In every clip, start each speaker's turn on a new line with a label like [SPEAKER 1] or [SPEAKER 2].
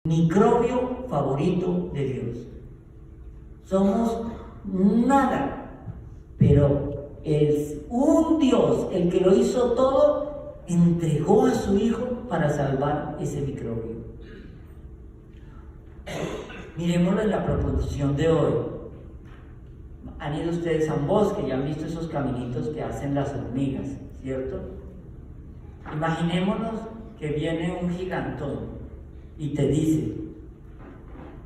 [SPEAKER 1] microbio favorito de Dios. Somos nada, pero es un Dios, el que lo hizo todo, entregó a su Hijo para salvar ese microbio. Miremoslo en la proposición de hoy. Han ido ustedes a un bosque y han visto esos caminitos que hacen las hormigas, ¿cierto? Imaginémonos que viene un gigantón y te dice: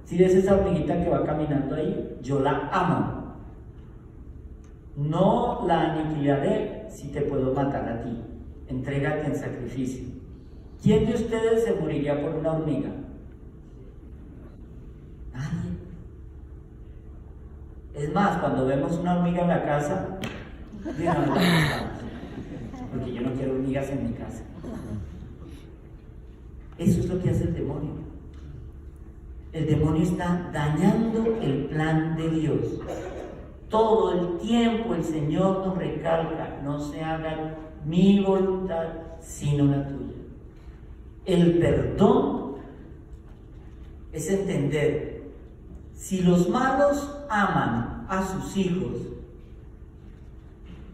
[SPEAKER 1] si ves esa hormiguita que va caminando ahí, yo la amo. No la aniquilaré si te puedo matar a ti. Entrégate en sacrificio. ¿Quién de ustedes se moriría por una hormiga? Nadie. Es más, cuando vemos una hormiga en la casa, díganos dónde estamos, porque yo no quiero hormigas en mi casa. Eso es lo que hace el demonio. El demonio está dañando el plan de Dios. Todo el tiempo el Señor nos recalca: no se haga mi voluntad sino la tuya. El perdón es entender: si los malos aman a sus hijos,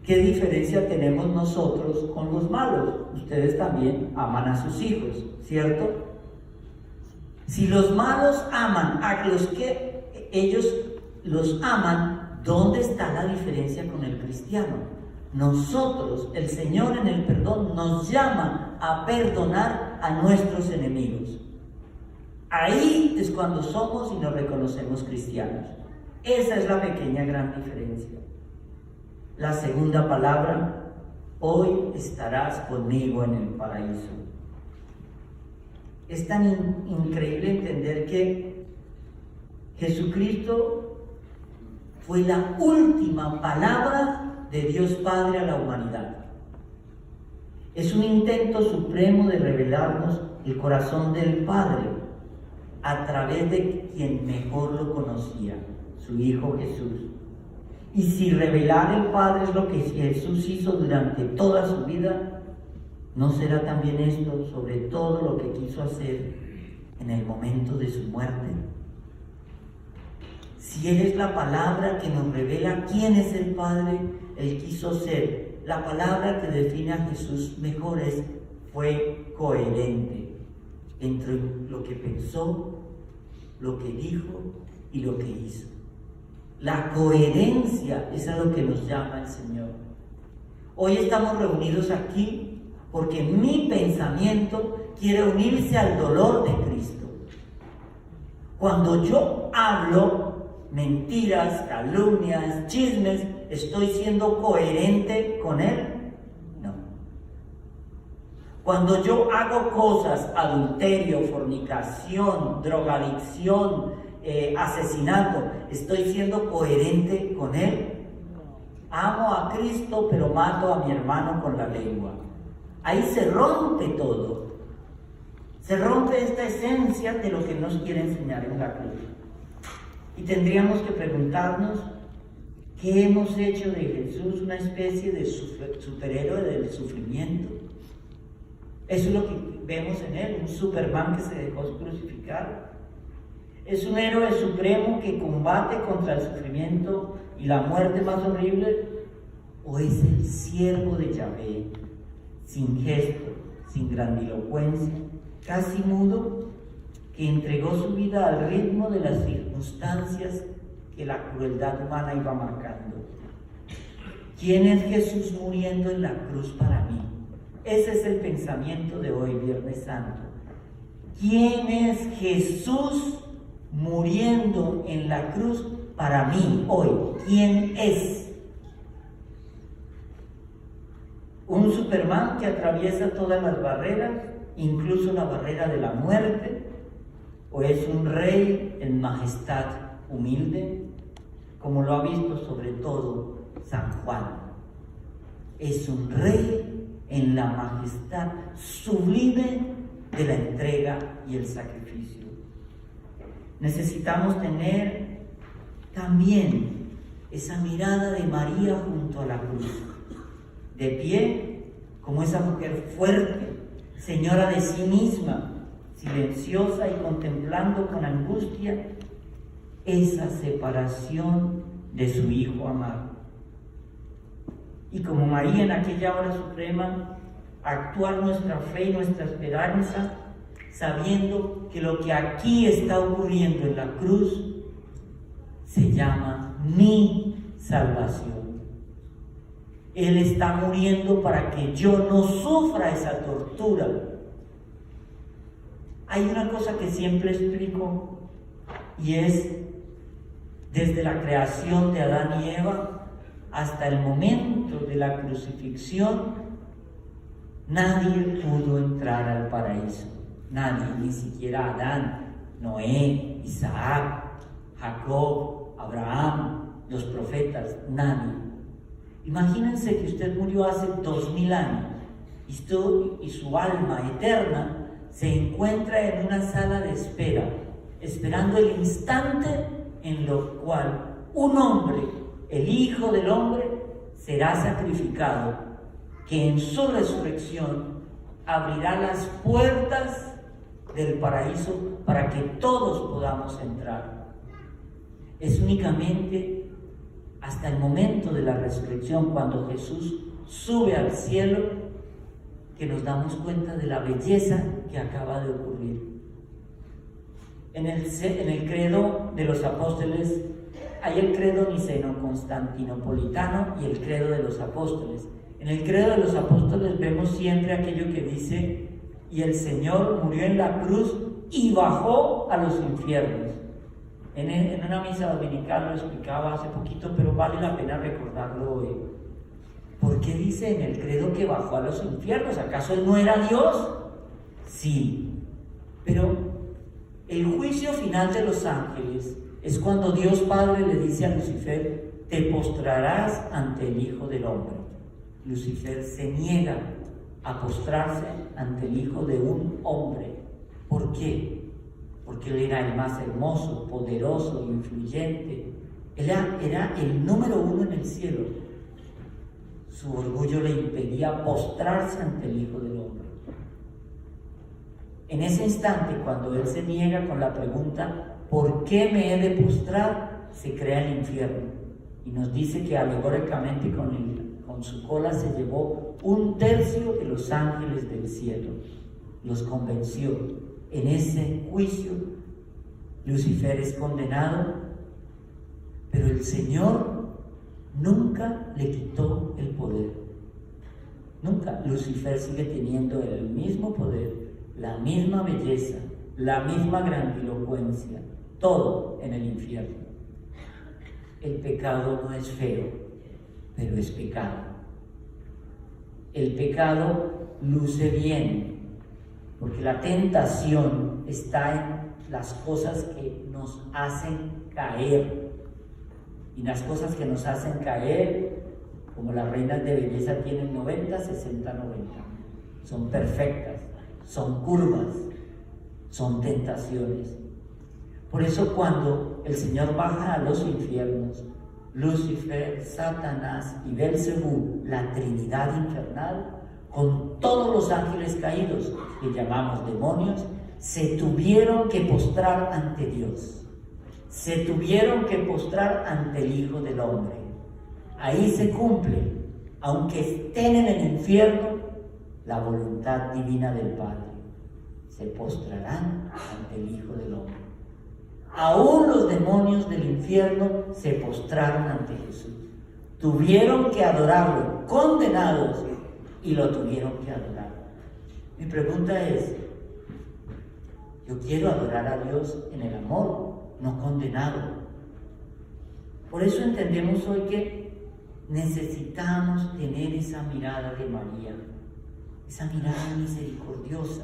[SPEAKER 1] ¿qué diferencia tenemos nosotros con los malos? Ustedes también aman a sus hijos, ¿cierto? Si los malos aman a los que ellos los aman, ¿dónde está la diferencia con el cristiano? Nosotros, el Señor en el perdón nos llama a perdonar a nuestros enemigos. Ahí es cuando somos y nos reconocemos cristianos. Esa es la pequeña gran diferencia. La segunda palabra: hoy estarás conmigo en el paraíso. Es tan increíble entender que Jesucristo fue la última palabra de Dios Padre a la humanidad. Es un intento supremo de revelarnos el corazón del Padre a través de quien mejor lo conocía, su Hijo Jesús. Y si revelar el Padre es lo que Jesús hizo durante toda su vida, ¿no será también esto sobre todo lo que quiso hacer en el momento de su muerte? Si Él es la palabra que nos revela quién es el Padre, Él quiso ser. La palabra que define a Jesús mejor fue coherente entre lo que pensó, lo que dijo y lo que hizo. La coherencia es a lo que nos llama el Señor. Hoy estamos reunidos aquí porque mi pensamiento quiere unirse al dolor de Cristo. Cuando yo hablo mentiras, calumnias, chismes, ¿estoy siendo coherente con Él? No. Cuando yo hago cosas, adulterio, fornicación, drogadicción, asesinato, ¿estoy siendo coherente con Él? Amo a Cristo, pero mato a mi hermano con la lengua. Ahí se rompe todo. Se rompe esta esencia de lo que nos quiere enseñar en la cruz. Y tendríamos que preguntarnos: ¿qué hemos hecho de Jesús una especie de superhéroe del sufrimiento? Eso es lo que vemos en Él, un Superman que se dejó crucificar. ¿Es un héroe supremo que combate contra el sufrimiento y la muerte más horrible? ¿O es el siervo de Yahvé, sin gesto, sin grandilocuencia, casi mudo, que entregó su vida al ritmo de las circunstancias que la crueldad humana iba marcando? ¿Quién es Jesús muriendo en la cruz para mí? Ese es el pensamiento de hoy, Viernes Santo. ¿Quién es Jesús muriendo en la cruz para mí hoy? ¿Quién es? ¿Un Superman que atraviesa todas las barreras, incluso la barrera de la muerte? ¿O es un rey en majestad humilde, como lo ha visto sobre todo San Juan? Es un rey en la majestad sublime de la entrega y el sacrificio. Necesitamos tener también esa mirada de María junto a la cruz, de pie como esa mujer fuerte, señora de sí misma, silenciosa y contemplando con angustia esa separación de su Hijo amado. Y como María en aquella hora suprema, actuar nuestra fe y nuestra esperanza, sabiendo que lo que aquí está ocurriendo en la cruz se llama mi salvación. Él está muriendo para que yo no sufra esa tortura. Hay una cosa que siempre explico, y es desde la creación de Adán y Eva hasta el momento de la crucifixión, nadie pudo entrar al paraíso. Nadie, ni siquiera Adán, Noé, Isaac, Jacob, Abraham, los profetas, nadie. Imagínense que usted murió hace 2000 años y su alma eterna se encuentra en una sala de espera, esperando el instante en lo cual un hombre, el Hijo del Hombre, será sacrificado, que en su resurrección abrirá las puertas del paraíso para que todos podamos entrar. Es únicamente hasta el momento de la resurrección, cuando Jesús sube al cielo, que nos damos cuenta de la belleza que acaba de ocurrir. En el credo de los apóstoles hay el credo niceno-constantinopolitano y el credo de los apóstoles. En el credo de los apóstoles vemos siempre aquello que dice: y el Señor murió en la cruz y bajó a los infiernos. En una misa dominical lo explicaba hace poquito, pero vale la pena recordarlo hoy. ¿Por qué dice en el credo que bajó a los infiernos? ¿Acaso Él no era Dios? Sí, pero el juicio final de los ángeles es cuando Dios Padre le dice a Lucifer: te postrarás ante el Hijo del Hombre. Lucifer se niega a postrarse ante el Hijo de un hombre. ¿Por qué? Porque él era el más hermoso, poderoso, influyente. Él era el número uno en el cielo. Su orgullo le impedía postrarse ante el Hijo del Hombre. En ese instante, cuando él se niega con la pregunta: ¿por qué me he de postrar?, se crea el infierno. Y nos dice que alegóricamente con su cola se llevó 1/3 de los ángeles del cielo. Los convenció. En ese juicio, Lucifer es condenado, pero el Señor nunca le quitó el poder. Nunca. Lucifer sigue teniendo el mismo poder, la misma belleza, la misma grandilocuencia, todo en el infierno. El pecado no es feo, pero es pecado. El pecado luce bien, porque la tentación está en las cosas que nos hacen caer. Y las cosas que nos hacen caer, como las reinas de belleza tienen 90, 60, 90. Son perfectas, son curvas, son tentaciones. Por eso cuando el Señor baja a los infiernos, Lucifer, Satanás y Belcebú, la Trinidad infernal, con todos los ángeles caídos, que llamamos demonios, se tuvieron que postrar ante Dios. Se tuvieron que postrar ante el Hijo del Hombre. Ahí se cumple, aunque estén en el infierno, la voluntad divina del Padre. Se postrarán ante el Hijo del Hombre. Aún los demonios del infierno se postraron ante Jesús. Tuvieron que adorarlo, condenados, y lo tuvieron que adorar. Mi pregunta es: yo quiero adorar a Dios en el amor, no condenado. Por eso entendemos hoy que necesitamos tener esa mirada de María, esa mirada misericordiosa.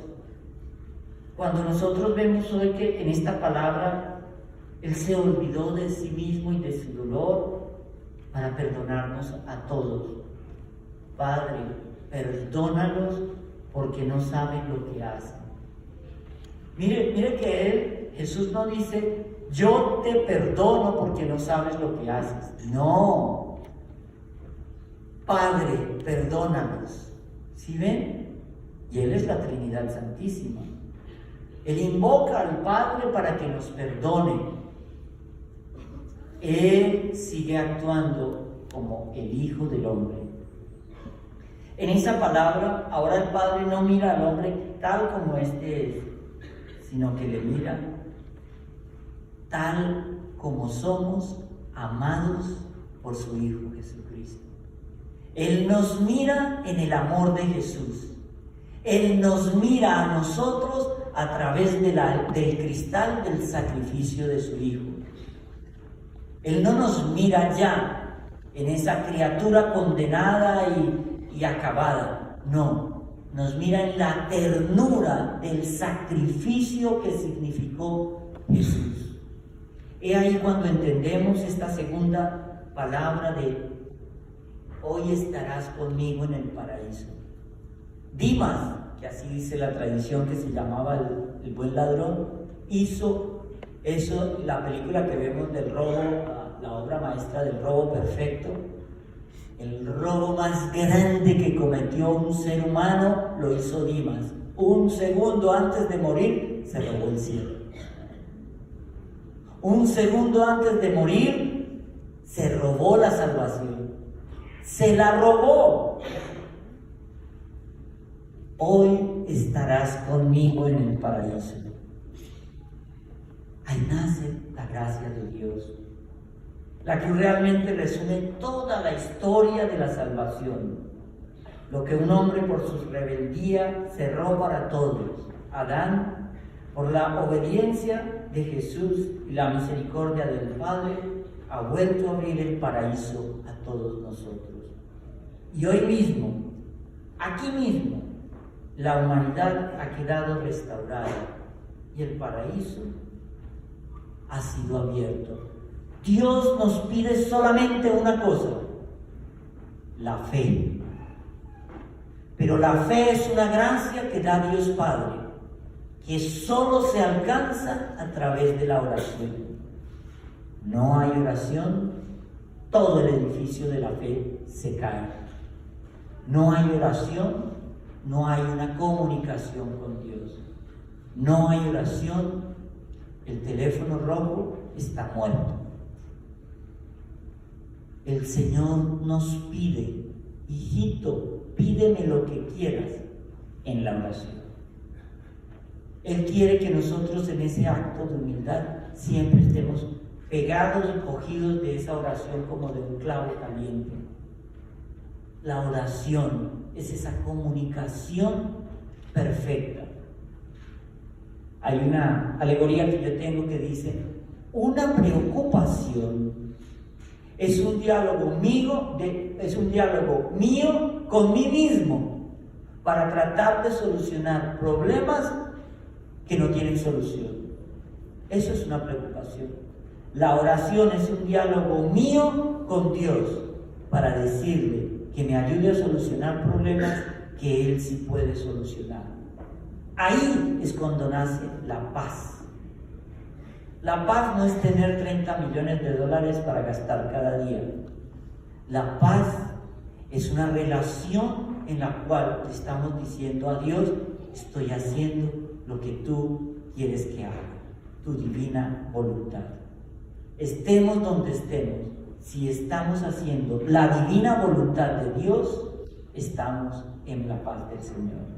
[SPEAKER 1] Cuando nosotros vemos hoy que en esta palabra Él se olvidó de sí mismo y de su dolor para perdonarnos a todos. Padre, perdónalos porque no saben lo que hacen. Mire que Jesús no dice: yo te perdono porque no sabes lo que haces. No. Padre, perdónalos. ¿Sí ven? Y Él es la Trinidad Santísima. Él invoca al Padre para que nos perdone. Él sigue actuando como el Hijo del Hombre. En esa palabra, ahora el Padre no mira al hombre tal como éste es, sino que le mira tal como somos, amados por su Hijo Jesucristo. Él nos mira en el amor de Jesús. Él nos mira a nosotros a través del cristal del sacrificio de su Hijo. Él no nos mira ya en esa criatura condenada y acabada. No, nos mira en la ternura del sacrificio que significó Jesús. He ahí cuando entendemos esta segunda palabra de hoy estarás conmigo en el paraíso. Dimas, que así dice la tradición, que se llamaba el buen ladrón, hizo eso, la película que vemos del robo, la obra maestra del robo perfecto, el robo más grande que cometió un ser humano, lo hizo Dimas. Un segundo antes de morir, se robó el cielo. Un segundo antes de morir, se robó la salvación. Se la robó. Hoy estarás conmigo en el paraíso. Ahí nace la gracia de Dios, la que realmente resume toda la historia de la salvación. Lo que un hombre por su rebeldía cerró para todos, Adán, por la obediencia de Jesús y la misericordia del Padre, ha vuelto a abrir el paraíso a todos nosotros. Y hoy mismo, aquí mismo, la humanidad ha quedado restaurada y el paraíso ha sido abierto. Dios nos pide solamente una cosa: la fe. Pero la fe es una gracia que da Dios Padre, que solo se alcanza a través de la oración. No hay oración, todo el edificio de la fe se cae. No hay oración, no hay una comunicación con Dios. No hay oración, el teléfono rojo está muerto. El Señor nos pide: hijito, pídeme lo que quieras en la oración. Él quiere que nosotros en ese acto de humildad siempre estemos pegados y cogidos de esa oración como de un clavo caliente. La oración es esa comunicación perfecta. Hay una alegoría que yo tengo que dice: una preocupación es un diálogo mío con mí mismo para tratar de solucionar problemas que no tienen solución. Eso es una preocupación. La oración es un diálogo mío con Dios para decirle que me ayude a solucionar problemas que Él sí puede solucionar. Ahí es cuando nace la paz. La paz no es tener 30 millones de dólares para gastar cada día. La paz es una relación en la cual estamos diciendo a Dios: estoy haciendo lo que tú quieres que haga, tu divina voluntad. Estemos donde estemos, si estamos haciendo la divina voluntad de Dios, estamos en la paz del Señor.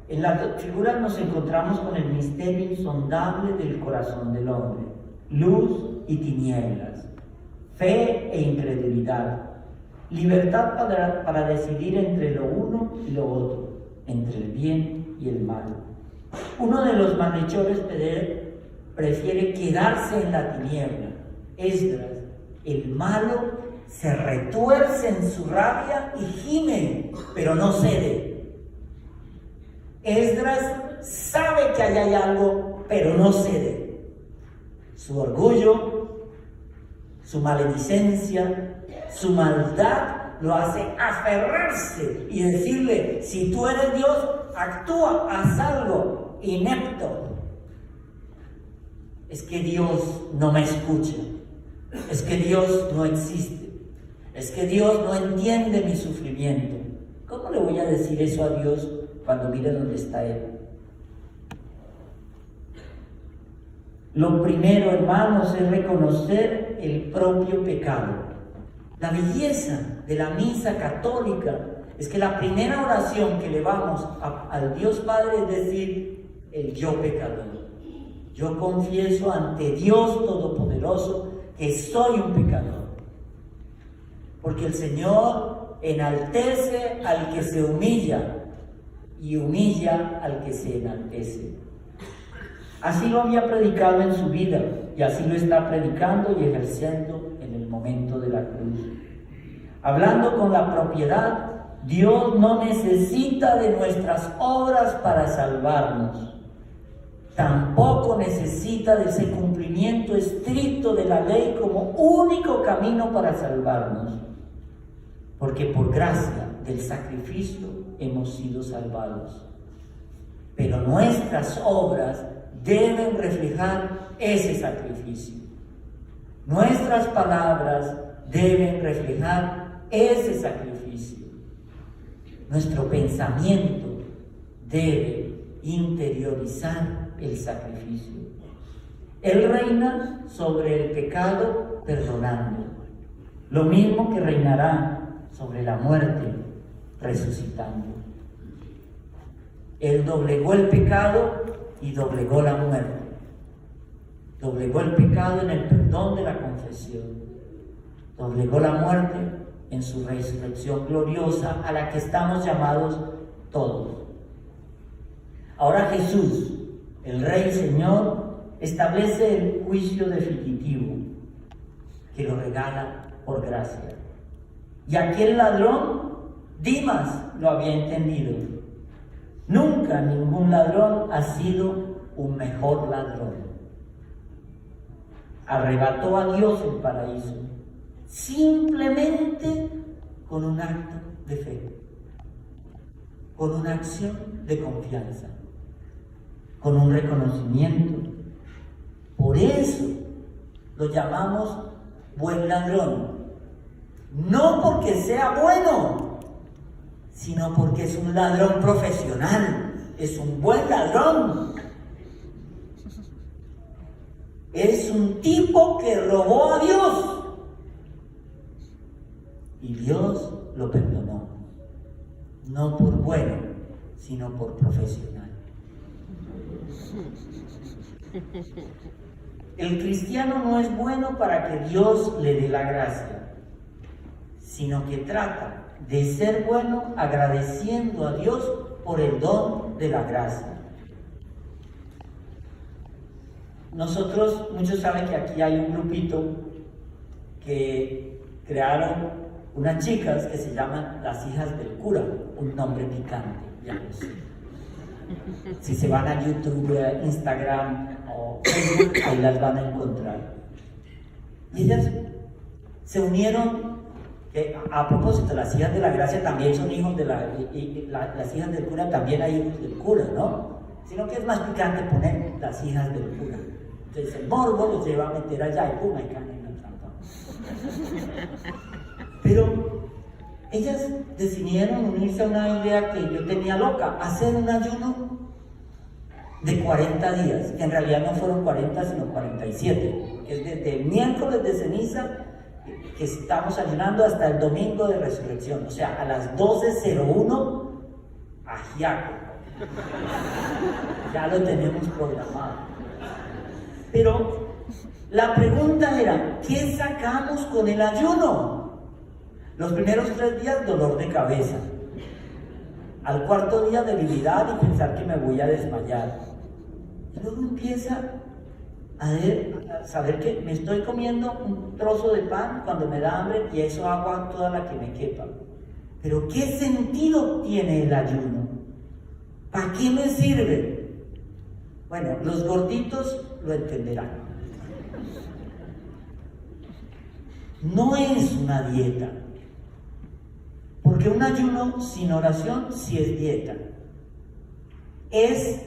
[SPEAKER 1] En la figura nos encontramos con el misterio insondable del corazón del hombre: luz y tinieblas, fe e incredulidad, libertad para decidir entre lo uno y lo otro, entre el bien y el mal. Uno de los malhechores prefiere quedarse en la tiniebla. Esdras, el malo, se retuerce en su rabia y gime, pero no cede. Esdras sabe que ahí hay algo, pero no cede. Su orgullo, su maledicencia, su maldad lo hace aferrarse y decirle: si tú eres Dios, actúa, haz algo. Inepto. Es que Dios no me escucha. Es que Dios no existe. Es que Dios no entiende mi sufrimiento. ¿Cómo le voy a decir eso a Dios cuando mire dónde está Él? Lo primero, hermanos, es reconocer el propio pecado. La belleza de la misa católica es que la primera oración que elevamos al Dios Padre es decir, el yo pecador. Yo confieso ante Dios Todopoderoso que soy un pecador. Porque el Señor enaltece al que se humilla y humilla al que se enaltece. Así lo había predicado en su vida y así lo está predicando y ejerciendo en el momento de la cruz. Hablando con la propiedad, Dios no necesita de nuestras obras para salvarnos. Tampoco necesita de ese cumplimiento estricto de la ley como único camino para salvarnos. Porque por gracia del sacrificio hemos sido salvados. Pero nuestras obras deben reflejar ese sacrificio. Nuestras palabras deben reflejar ese sacrificio. Nuestro pensamiento debe interiorizar el sacrificio. Él reina sobre el pecado perdonando, lo mismo que reinará sobre la muerte resucitando. Él doblegó el pecado y doblegó la muerte. Doblegó el pecado en el perdón de la confesión. Doblegó la muerte en su resurrección gloriosa a la que estamos llamados todos. Ahora Jesús, el Rey Señor, establece el juicio definitivo que lo regala por gracia. Y aquel ladrón, Dimas, lo había entendido. Nunca ningún ladrón ha sido un mejor ladrón. Arrebató a Dios el paraíso simplemente con un acto de fe, con una acción de confianza, con un reconocimiento. Por eso lo llamamos buen ladrón. No porque sea bueno, sino porque es un ladrón profesional, es un buen ladrón. Es un tipo que robó a Dios y Dios lo perdonó, no por bueno, sino por profesional. El cristiano no es bueno para que Dios le dé la gracia, sino que trata de ser bueno agradeciendo a Dios por el don de la gracia. Nosotros, muchos saben que aquí hay un grupito que crearon unas chicas que se llaman las hijas del cura, un nombre picante, ya lo sé. Si se van a YouTube, Instagram o Facebook, ahí las van a encontrar. Y ellas se unieron, a propósito, las hijas de la gracia también son hijos de las hijas del cura, también hay hijos del cura, ¿no? Sino que es más picante poner las hijas del cura. Entonces el morbo los lleva a meter allá y pum, ahí caen en la trampa. Pero ellas decidieron unirse a una idea que yo tenía loca, hacer un ayuno de 40 días, que en realidad no fueron 40 sino 47, que es desde el miércoles de ceniza que estamos ayunando hasta el domingo de resurrección, o sea, a las 12:01 ajiaco. Ya lo tenemos programado. Pero la pregunta era, ¿qué sacamos con el ayuno? Los primeros 3 días, dolor de cabeza. Al cuarto día, debilidad y pensar que me voy a desmayar. Y luego empieza a saber que me estoy comiendo un trozo de pan cuando me da hambre y eso agua toda la que me quepa. Pero ¿qué sentido tiene el ayuno? ¿Para qué me sirve? Bueno, los gorditos lo entenderán. No es una dieta. Porque un ayuno sin oración sí es dieta. Es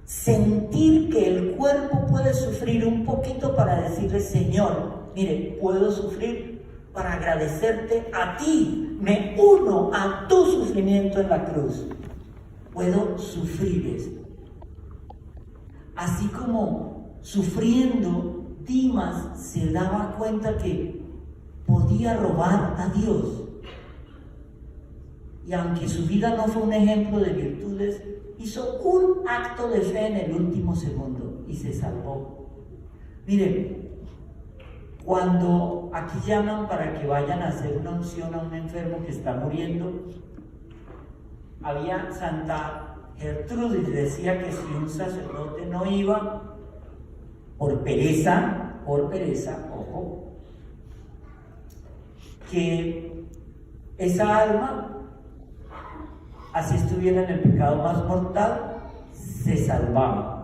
[SPEAKER 1] sentir que el cuerpo puede sufrir un poquito para decirle, Señor, mire, puedo sufrir para agradecerte a ti. Me uno a tu sufrimiento en la cruz. Puedo sufrir esto. Así como sufriendo, Dimas se daba cuenta que podía robar a Dios. Y aunque su vida no fue un ejemplo de virtudes, hizo un acto de fe en el último segundo y se salvó. Miren, cuando aquí llaman para que vayan a hacer una unción a un enfermo que está muriendo, había Santa Gertrudis, decía que si un sacerdote no iba, por pereza, ojo, que esa alma, así estuviera en el pecado más mortal, se salvaba.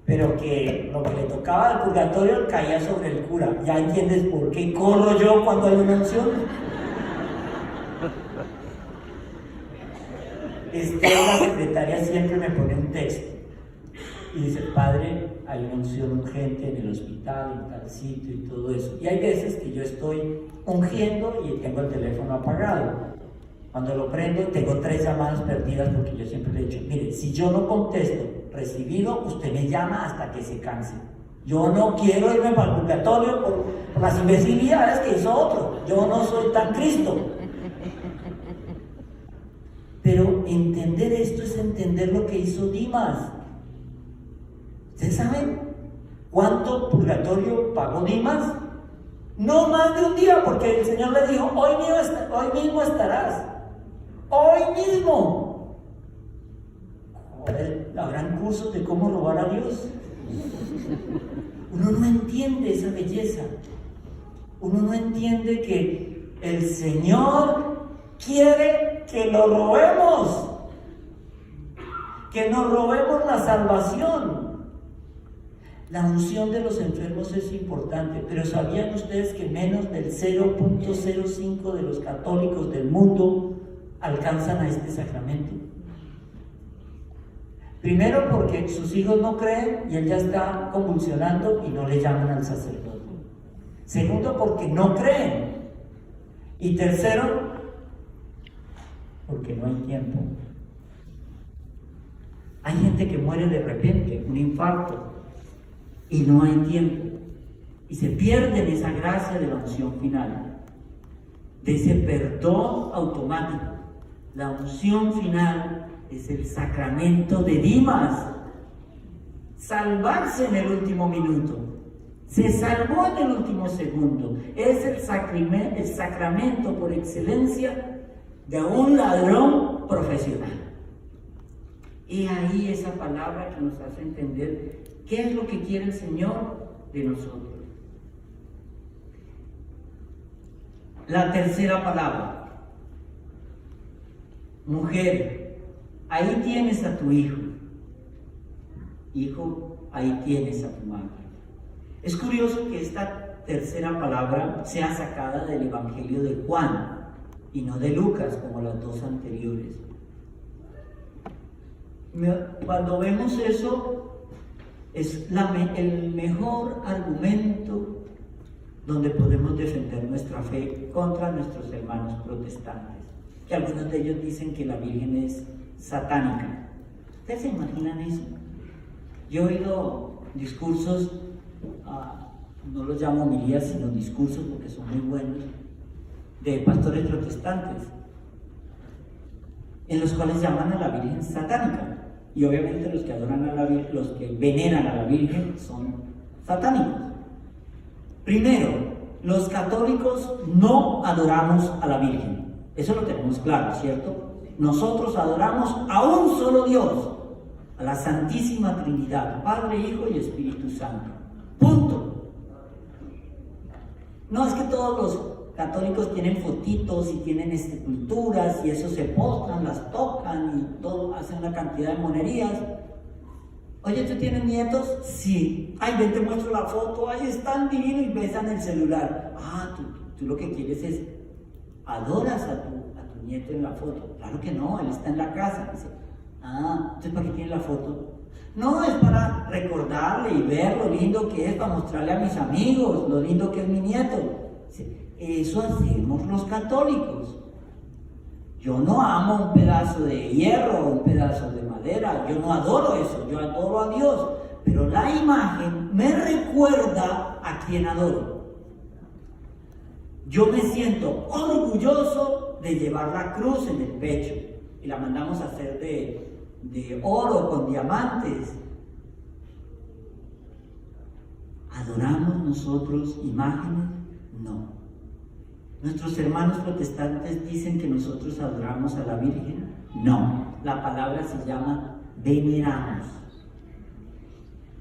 [SPEAKER 1] Pero que lo que le tocaba al purgatorio caía sobre el cura. ¿Ya entiendes por qué corro yo cuando hay una unción? La secretaria siempre me pone un texto y dice: padre, hay una unción urgente en el hospital, en tal sitio y todo eso. Y hay veces que yo estoy ungiendo y tengo el teléfono apagado. Cuando lo prendo, tengo 3 llamadas perdidas, porque yo siempre le he dicho: mire, si yo no contesto recibido, usted me llama hasta que se canse. Yo no quiero irme para el purgatorio por las imbecilidades que hizo otro. Yo no soy tan Cristo. Pero entender esto es entender lo que hizo Dimas. ¿Ustedes saben cuánto purgatorio pagó Dimas? No más de un día, porque el Señor le dijo: hoy mismo estarás. Hoy mismo. Joder, ¿habrán cursos de cómo robar a Dios? Uno no entiende esa belleza. Uno no entiende que el Señor quiere que lo robemos, que nos robemos la salvación. La unción de los enfermos es importante, pero ¿sabían ustedes que menos del 0.05 de los católicos del mundo alcanzan a este sacramento? Primero, porque sus hijos no creen y él ya está convulsionando y no le llaman al sacerdote. Segundo, porque no creen. Y tercero, porque no hay tiempo. Hay gente que muere de repente, un infarto, y no hay tiempo. Y se pierden esa gracia de la unción final, de ese perdón automático. La unción final es el sacramento de Dimas. Salvarse en el último minuto. Se salvó en el último segundo. Es el sacramento por excelencia de un ladrón profesional. Y ahí esa palabra que nos hace entender qué es lo que quiere el Señor de nosotros. La tercera palabra: mujer, ahí tienes a tu hijo. Hijo, ahí tienes a tu madre. Es curioso que esta tercera palabra sea sacada del Evangelio de Juan y no de Lucas, como las dos anteriores. Cuando vemos eso, es el mejor argumento donde podemos defender nuestra fe contra nuestros hermanos protestantes, que algunos de ellos dicen que la Virgen es satánica. ¿Ustedes se imaginan eso? Yo he oído discursos, no los llamo homilías, sino discursos porque son muy buenos, de pastores protestantes, en los cuales llaman a la Virgen satánica. Y obviamente los que adoran a la Virgen, los que veneran a la Virgen, son satánicos. Primero, los católicos no adoramos a la Virgen. Eso lo tenemos claro, ¿cierto? Nosotros adoramos a un solo Dios, a la Santísima Trinidad, Padre, Hijo y Espíritu Santo. Punto. No es que todos los católicos tienen fotitos y tienen esculturas y eso se postran, las tocan y todo, hacen una cantidad de monerías. Oye, ¿tú tienes nietos? Sí. Ay, ven, te muestro la foto, ahí están divinos, y besan el celular. Tú lo que quieres es, adoras a tu nieto en la foto. Claro que no, él está en la casa. Dice, entonces ¿para qué tiene la foto? No, es para recordarle y ver lo lindo que es, para mostrarle a mis amigos lo lindo que es mi nieto. Dice, eso hacemos los católicos. Yo no amo un pedazo de hierro o un pedazo de madera, yo no adoro eso, yo adoro a Dios. pero la imagen me recuerda a quien adoro. Yo me siento orgulloso de llevar la cruz en el pecho y la mandamos a hacer de oro con diamantes. ¿Adoramos nosotros imágenes? No. ¿Nuestros hermanos protestantes dicen que nosotros adoramos a la Virgen? No. La palabra se llama veneramos.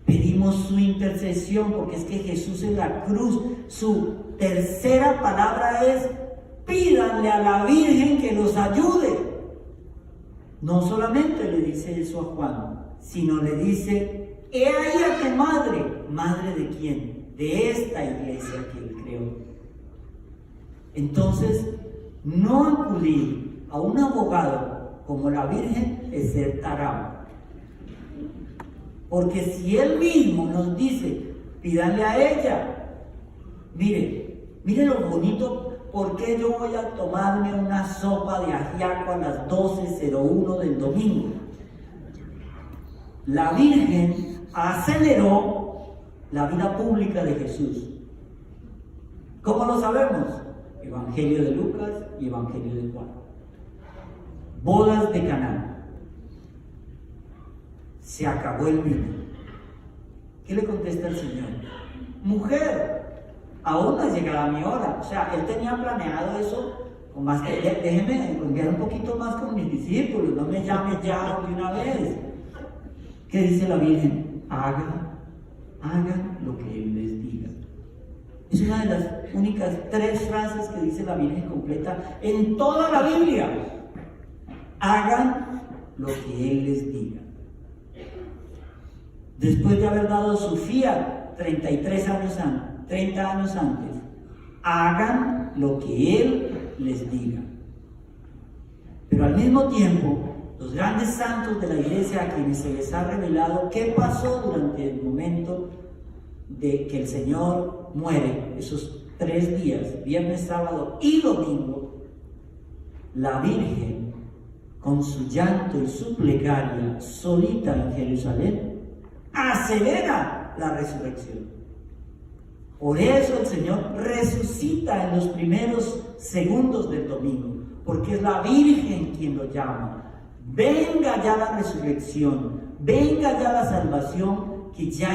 [SPEAKER 1] Pedimos su intercesión porque es que Jesús en la cruz, su tercera palabra es: pídanle a la Virgen que los ayude. No solamente le dice eso a Juan, sino le dice: he ahí a tu madre. ¿Madre de quién? De esta iglesia que él creó. Entonces, no acudir a un abogado como la Virgen es ser tarado. Porque si él mismo nos dice: pídanle a ella. Mire lo bonito. ¿Por qué yo voy a tomarme una sopa de ajiaco a las 12:01 del domingo? La Virgen aceleró la vida pública de Jesús. ¿Cómo lo sabemos? Evangelio de Lucas y Evangelio de Juan. Bodas de Caná. Se acabó el vino. ¿Qué le contesta el Señor? Mujer, aún no ha llegado mi hora. O sea, él tenía planeado eso con más. Déjeme enviar un poquito más con mis discípulos, no me llame ya de una vez. ¿Qué dice la Virgen? Hagan lo que Él les diga. Es una de las únicas 3 frases que dice la Virgen completa en toda la Biblia. Hagan lo que Él les diga. Después de haber dado su fiat 30 años antes, hagan lo que Él les diga. Pero al mismo tiempo, los grandes santos de la iglesia a quienes se les ha revelado qué pasó durante el momento de que el Señor muere, esos 3 días, viernes, sábado y domingo, la Virgen, con su llanto y su plegaria solita en Jerusalén, acelera la resurrección. Por eso el Señor resucita en los primeros segundos del domingo, porque es la Virgen quien lo llama. Venga ya la resurrección, venga ya la salvación que ya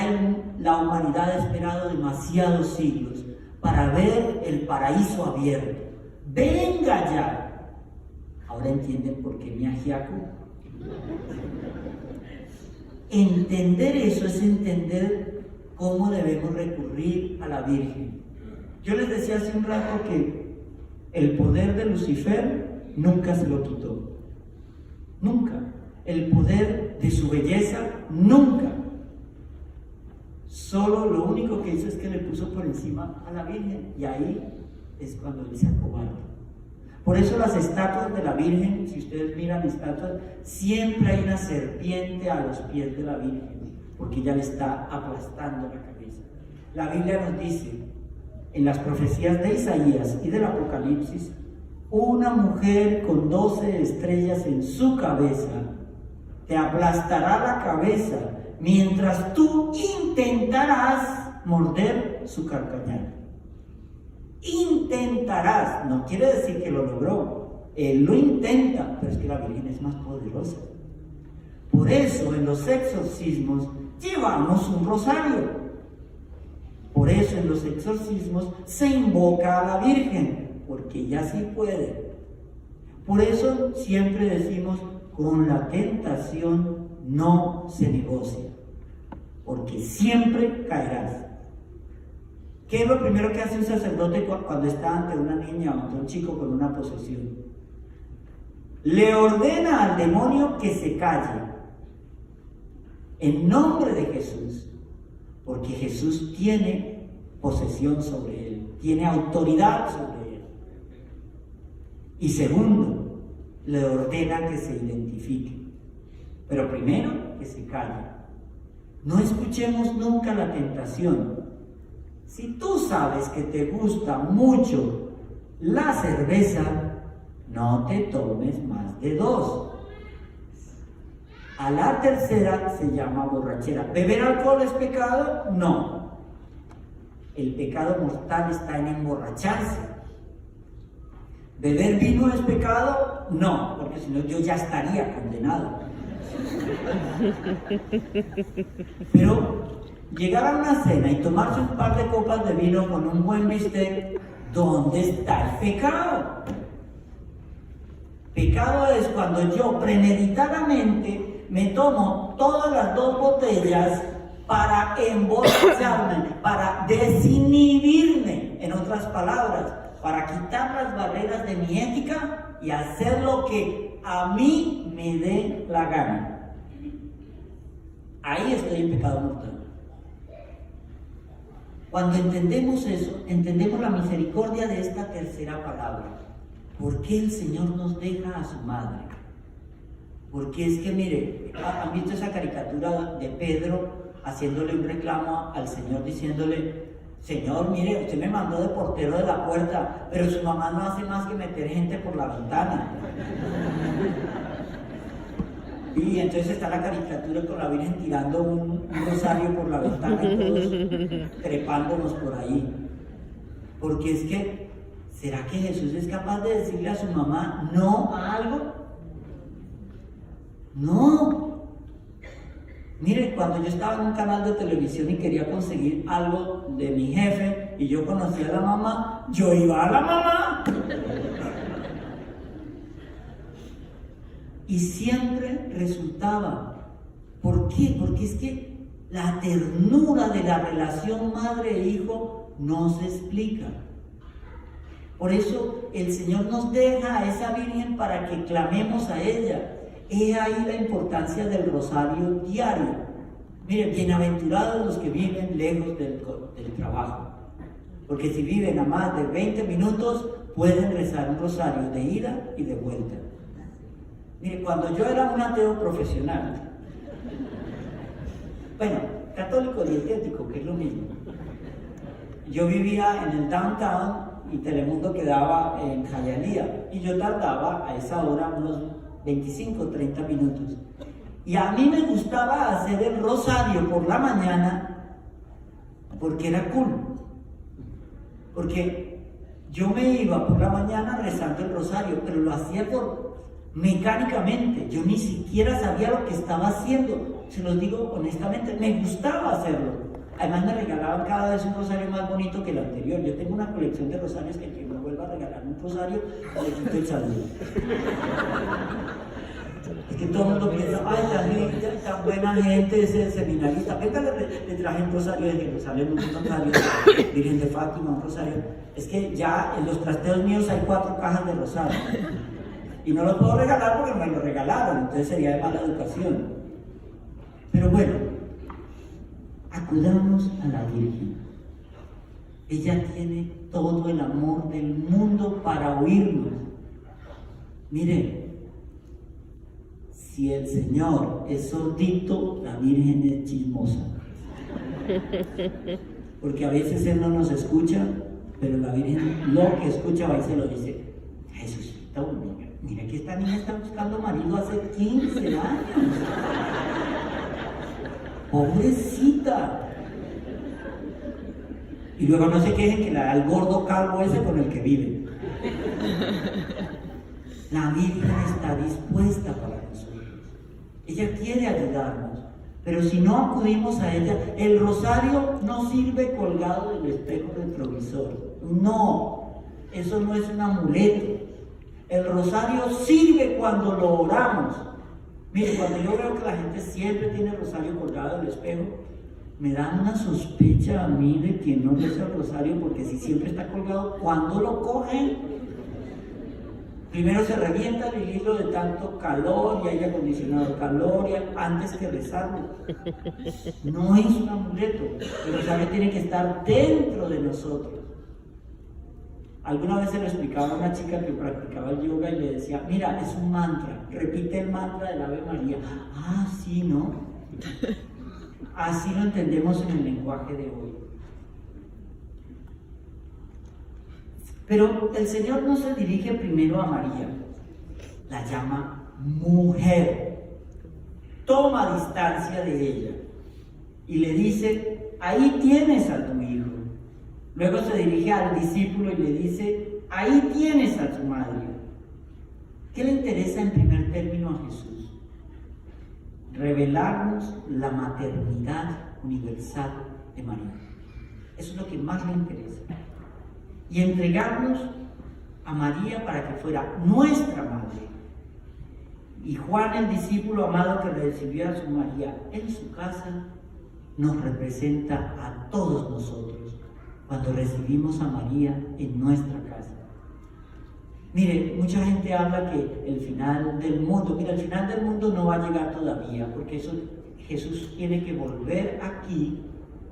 [SPEAKER 1] la humanidad ha esperado demasiados siglos para ver el paraíso abierto. Venga ya. Ahora entienden por qué mi ajiaco. Entender eso es entender cómo debemos recurrir a la Virgen. Yo les decía hace un rato que el poder de Lucifer nunca se lo quitó. Nunca. El poder de su belleza, nunca. Solo lo único que hizo es que le puso por encima a la Virgen, y ahí es cuando él se acobarda. Por eso las estatuas de la Virgen, si ustedes miran estatuas, siempre hay una serpiente a los pies de la Virgen, porque ella le está aplastando la cabeza. La Biblia nos dice, en las profecías de Isaías y del Apocalipsis, una mujer con 12 estrellas en su cabeza te aplastará la cabeza mientras tú intentarás morder su carcañal. Intentarás, no quiere decir que lo logró, él lo intenta, pero es que la Virgen es más poderosa. Por eso en los exorcismos llevamos un rosario. Por eso en los exorcismos se invoca a la Virgen, porque ella sí puede. Por eso siempre decimos, con la tentación no se negocia, porque siempre caerás. ¿Qué es lo primero que hace un sacerdote cuando está ante una niña o ante un chico con una posesión? Le ordena al demonio que se calle, en nombre de Jesús, porque Jesús tiene posesión sobre él, tiene autoridad sobre él. Y segundo, le ordena que se identifique, pero primero que se calle. No escuchemos nunca la tentación. Si tú sabes que te gusta mucho la cerveza, no te tomes más de 2. A la tercera se llama borrachera. ¿Beber alcohol es pecado? No. El pecado mortal está en emborracharse. ¿Beber vino es pecado? No, porque si no yo ya estaría condenado. Pero llegar a una cena y tomarse un par de copas de vino con un buen bistec, ¿dónde está el pecado? Pecado es cuando yo premeditadamente me tomo todas las 2 botellas para emborracharme, para desinhibirme, en otras palabras, para quitar las barreras de mi ética y hacer lo que a mí me dé la gana. Ahí estoy en pecado mortal. Cuando entendemos eso, entendemos la misericordia de esta tercera palabra. ¿Por qué el Señor nos deja a su madre? Porque es que, mire, ¿han visto esa caricatura de Pedro haciéndole un reclamo al Señor, diciéndole: Señor, mire, usted me mandó de portero de la puerta, pero su mamá no hace más que meter gente por la ventana? Y entonces está la caricatura con la Virgen tirando un rosario por la ventana y todos trepándonos por ahí. Porque es que, ¿será que Jesús es capaz de decirle a su mamá no a algo? No. Mire, cuando yo estaba en un canal de televisión y quería conseguir algo de mi jefe y yo conocía a la mamá, yo iba a la mamá. Y siempre resultaba. ¿Por qué? Porque es que la ternura de la relación madre-hijo no se explica. Por eso el Señor nos deja a esa Virgen para que clamemos a ella. He ahí la importancia del rosario diario. Miren, bienaventurados los que viven lejos del trabajo. Porque si viven a más de 20 minutos, pueden rezar un rosario de ida y de vuelta. Mire, cuando yo era un ateo profesional, bueno, católico dietético, que es lo mismo, yo vivía en el downtown y Telemundo quedaba en Hialeah, y yo tardaba a esa hora unos 25 o 30 minutos. Y a mí me gustaba hacer el rosario por la mañana porque era cool. Porque yo me iba por la mañana rezando el rosario, pero lo hacía mecánicamente. Yo ni siquiera sabía lo que estaba haciendo. Se los digo honestamente, me gustaba hacerlo. Además me regalaban cada vez un rosario más bonito que el anterior. Yo tengo una colección de rosarios que el que me vuelva a regalar un rosario, le quito el saludo. Es que todo el mundo piensa: ay, tan buena gente, ese seminarista. Venga, le traje un rosario de Jerusalén, un rosario de Virgen de Fátima, un rosario. Es que ya en los trasteos míos hay 4 cajas de rosario. Y no los puedo regalar porque me lo regalaron, entonces sería de mala educación. Pero bueno, acudamos a la Virgen. Ella tiene todo el amor del mundo para oírnos. Mire, si el Señor es sordito, la Virgen es chismosa. Porque a veces Él no nos escucha, pero la Virgen lo que escucha va y se lo dice: Jesucito, mira que esta niña está buscando marido hace 15 años. Pobrecita. Y luego no se quejen que la da el gordo calvo ese con el que viven. La Virgen está dispuesta para nosotros. Ella quiere ayudarnos. Pero si no acudimos a ella, el rosario no sirve colgado del espejo retrovisor. No, eso no es un amuleto. El rosario sirve cuando lo oramos. Mire, cuando yo veo que la gente siempre tiene el rosario colgado del espejo, me da una sospecha a mí de que no reza el rosario, porque si siempre está colgado, cuando lo cogen, primero se revienta el hilo de tanto calor y aire acondicionado, calor antes que rezarlo. No es un amuleto. El rosario tiene que estar dentro de nosotros. Alguna vez se lo explicaba a una chica que practicaba el yoga y le decía: mira, es un mantra, repite el mantra del Ave María. Ah, sí, ¿no? Así lo entendemos en el lenguaje de hoy. Pero el Señor no se dirige primero a María, la llama mujer. toma distancia de ella y le dice: ahí tienes a tu hijo. Luego se dirige al discípulo y le dice: ahí tienes a tu madre. ¿Qué le interesa en primer término a Jesús? Revelarnos la maternidad universal de María. Eso es lo que más le interesa. Y entregarnos a María para que fuera nuestra madre. Y Juan, el discípulo amado que recibió a su María en su casa, nos representa a todos nosotros cuando recibimos a María en nuestra casa. Mire, mucha gente habla que el final del mundo, mira, el final del mundo no va a llegar todavía, porque eso Jesús tiene que volver aquí,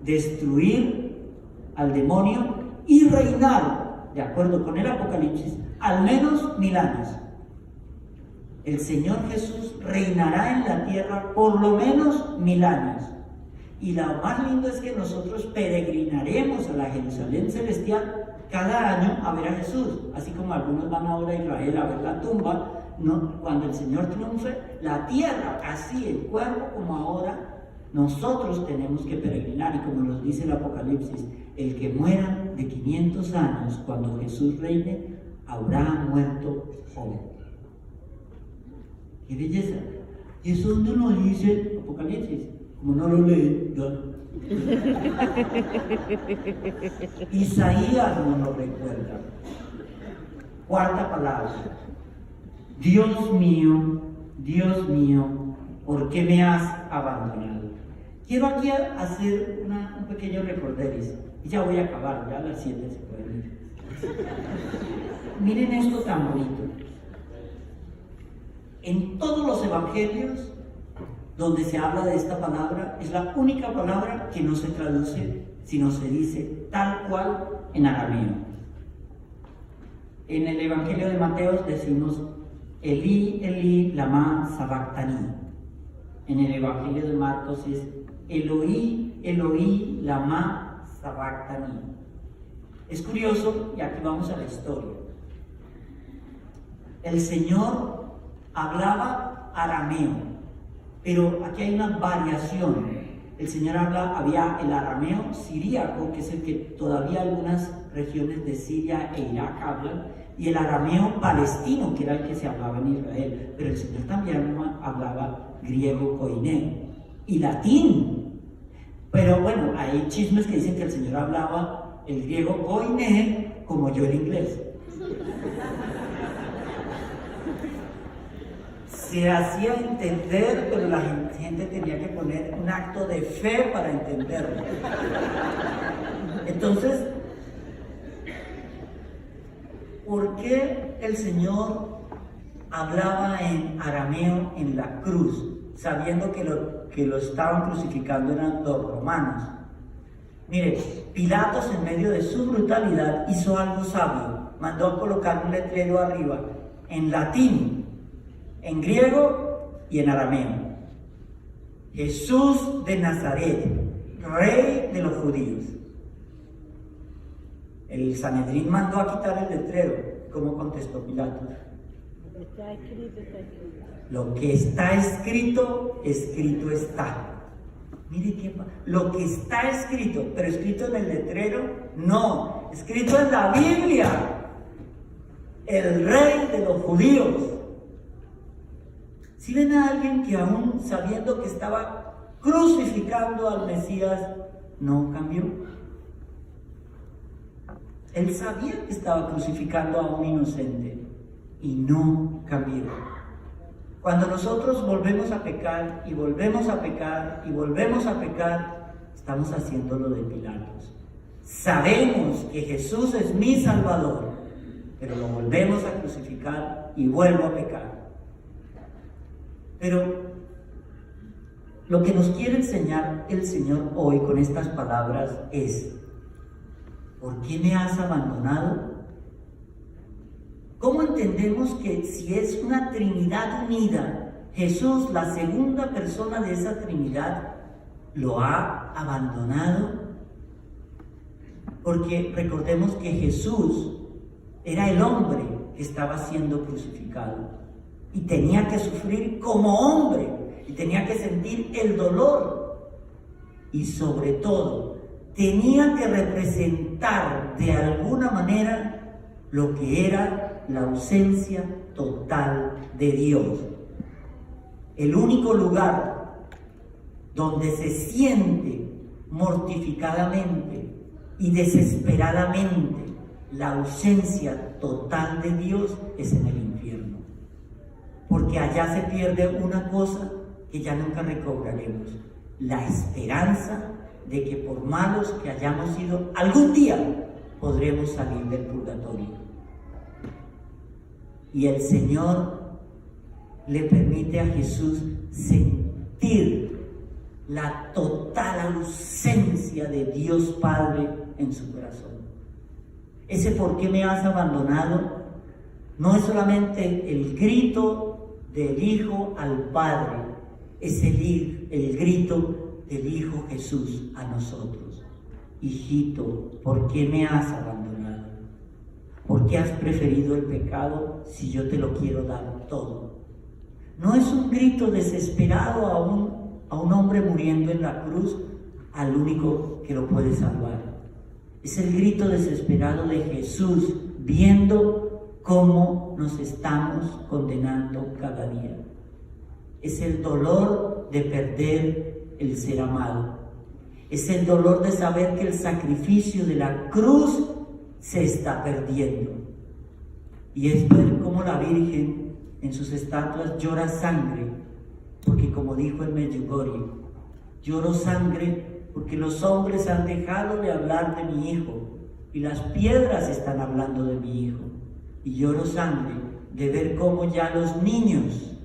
[SPEAKER 1] destruir al demonio y reinar, de acuerdo con el Apocalipsis, al menos 1000 años. El Señor Jesús reinará en la tierra por lo menos 1000 años. Y lo más lindo es que nosotros peregrinaremos a la Jerusalén celestial cada año a ver a Jesús, así como algunos van ahora a Israel a ver la tumba. No, cuando el Señor triunfe, la tierra, así el cuerpo como ahora, nosotros tenemos que peregrinar. Y como nos dice el Apocalipsis, el que muera de 500 años cuando Jesús reine, habrá muerto joven. ¡Qué belleza! ¿Y eso dónde lo dice el Apocalipsis? Como no lo leen, ya. Isaías nos lo recuerda. Cuarta palabra: Dios mío, ¿por qué me has abandonado? Quiero aquí hacer un pequeño recorderis, y ya voy a acabar, ya a las 7 se puede ir. Miren esto tan bonito. En todos los evangelios donde se habla de esta palabra, es la única palabra que no se traduce, sino se dice tal cual en arameo. En el Evangelio de Mateo decimos: Elí, Elí, lama sabactani. En el Evangelio de Marcos es: Eloí, Eloí, lama sabactani. Es curioso, y aquí vamos a la historia. El Señor hablaba arameo, pero aquí hay una variación. El Señor había el arameo siríaco, que es el que todavía algunas regiones de Siria e Irak hablan, y el arameo palestino, que era el que se hablaba en Israel. Pero el Señor también hablaba griego koineo y latín. Pero bueno, hay chismes que dicen que el Señor hablaba el griego koineo como yo el inglés. Se hacía entender, pero la gente tenía que poner un acto de fe para entenderlo. Entonces, ¿por qué el Señor hablaba en arameo en la cruz, sabiendo que lo estaban crucificando eran los romanos? Mire, Pilatos, en medio de su brutalidad, hizo algo sabio. Mandó a colocar un letrero arriba en latín, en griego y en arameo: Jesús de Nazaret, Rey de los judíos. El Sanedrín mandó a quitar el letrero. ¿Cómo contestó Pilato?
[SPEAKER 2] Está escrito, está escrito.
[SPEAKER 1] Lo que está escrito, escrito está. Mire lo que está escrito, pero escrito en el letrero, no, escrito en la Biblia: el Rey de los judíos. Si ven a alguien que aún sabiendo que estaba crucificando al Mesías, no cambió. Él sabía que estaba crucificando a un inocente y no cambió. Cuando nosotros volvemos a pecar y volvemos a pecar y volvemos a pecar, estamos haciendo lo de Pilatos. Sabemos que Jesús es mi Salvador, pero lo volvemos a crucificar y vuelvo a pecar. Pero lo que nos quiere enseñar el Señor hoy con estas palabras es: ¿por qué me has abandonado? ¿Cómo entendemos que si es una Trinidad unida, Jesús, la segunda persona de esa Trinidad, lo ha abandonado? Porque recordemos que Jesús era el hombre que estaba siendo crucificado y tenía que sufrir como hombre. y tenía que sentir el dolor y sobre todo tenía que representar de alguna manera lo que era la ausencia total de Dios. El único lugar donde se siente mortificadamente y desesperadamente la ausencia total de Dios es en el infierno, porque allá se pierde una cosa que ya nunca recobraremos: la esperanza de que por malos que hayamos sido, algún día podremos salir del purgatorio. Y el Señor le permite a Jesús sentir la total ausencia de Dios Padre en su corazón. Ese ¿por qué me has abandonado? No es solamente el grito del Hijo al Padre, es el grito del Hijo Jesús a nosotros. Hijito, ¿por qué me has abandonado? ¿Por qué has preferido el pecado si yo te lo quiero dar todo? No es un grito desesperado a un hombre muriendo en la cruz, al único que lo puede salvar. Es el grito desesperado de Jesús viendo cómo nos estamos condenando cada día. Es el dolor de perder el ser amado. Es el dolor de saber que el sacrificio de la cruz se está perdiendo. Y es ver cómo la Virgen en sus estatuas llora sangre, porque como dijo el Medjugorje, lloro sangre porque los hombres han dejado de hablar de mi hijo y las piedras están hablando de mi hijo. Y lloro sangre de ver cómo ya los niños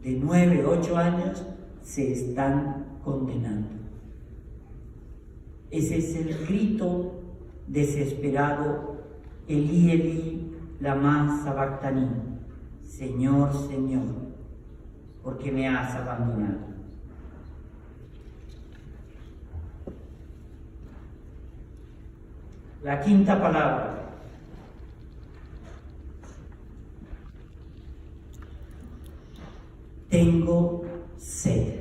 [SPEAKER 1] de 9, 8 años se están condenando. Ese es el grito desesperado: Elí, Elí, lama sabactani. Señor, Señor, ¿por qué me has abandonado? La quinta palabra. Tengo sed.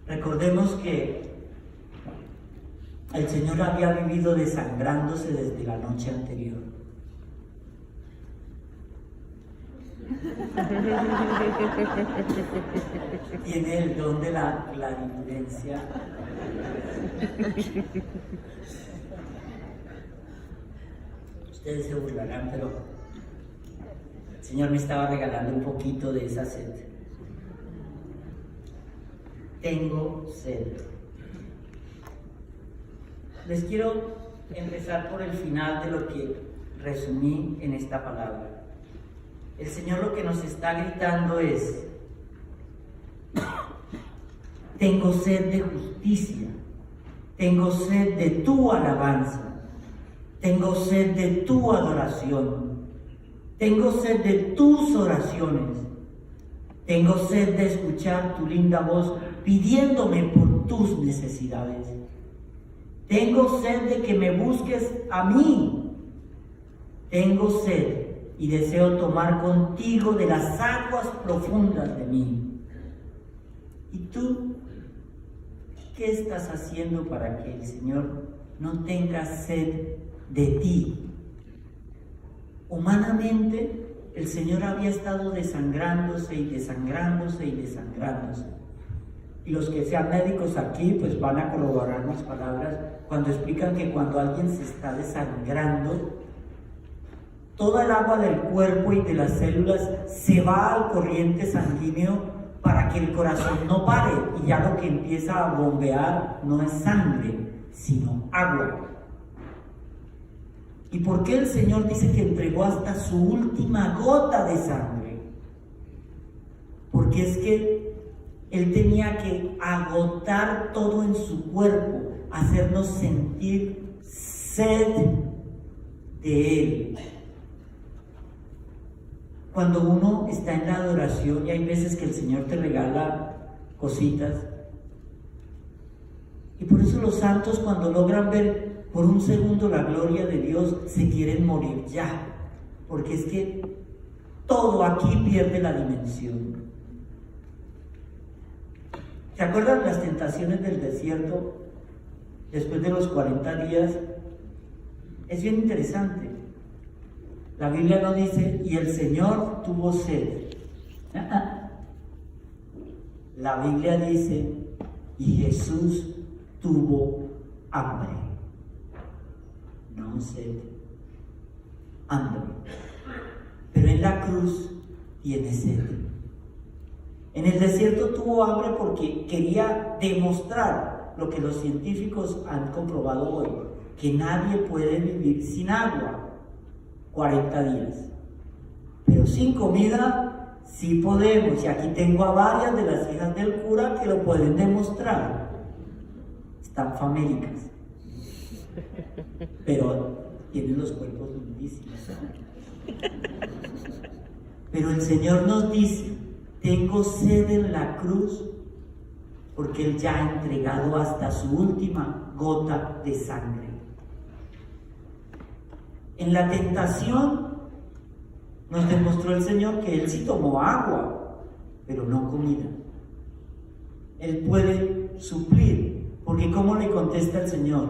[SPEAKER 1] Recordemos que el Señor había vivido desangrándose desde la noche anterior. Tiene el don de la clarividencia. Ustedes se burlarán, pero el Señor me estaba regalando un poquito de esa sed. Tengo sed. Les quiero empezar por el final de lo que resumí en esta palabra. El Señor lo que nos está gritando es: tengo sed de justicia, tengo sed de tu alabanza, tengo sed de tu adoración, tengo sed de tus oraciones, tengo sed de escuchar tu linda voz pidiéndome por tus necesidades. Tengo sed de que me busques a mí. Tengo sed y deseo tomar contigo de las aguas profundas de mí. ¿Y tú qué estás haciendo para que el Señor no tenga sed de ti? Humanamente, el Señor había estado desangrándose y desangrándose y desangrándose. Y los que sean médicos aquí, pues van a corroborar mis palabras cuando explican que cuando alguien se está desangrando, toda el agua del cuerpo y de las células se va al corriente sanguíneo para que el corazón no pare, y ya lo que empieza a bombear no es sangre, sino agua. ¿Y por qué el Señor dice que entregó hasta su última gota de sangre? Porque es que Él tenía que agotar todo en su cuerpo, hacernos sentir sed de Él. Cuando uno está en la adoración, y hay veces que el Señor te regala cositas, y por eso los santos, cuando logran ver por un segundo la gloria de Dios, se quieren morir ya, porque es que todo aquí pierde la dimensión. ¿Se acuerdan las tentaciones del desierto después de los 40 días? Es bien interesante. La Biblia no dice, y el Señor tuvo sed. La Biblia dice, y Jesús tuvo hambre. No sed, hambre. Pero en la cruz tiene sed. En el desierto tuvo hambre porque quería demostrar lo que los científicos han comprobado hoy, que nadie puede vivir sin agua 40 días. Pero sin comida sí podemos, y aquí tengo a varias de las hijas del cura que lo pueden demostrar. Están famélicas, pero tienen los cuerpos lindísimos. Pero el Señor nos dice, tengo sed en la cruz, porque Él ya ha entregado hasta su última gota de sangre. En la tentación nos demostró el Señor que Él sí tomó agua, pero no comida. Él puede suplir, porque ¿cómo le contesta el Señor?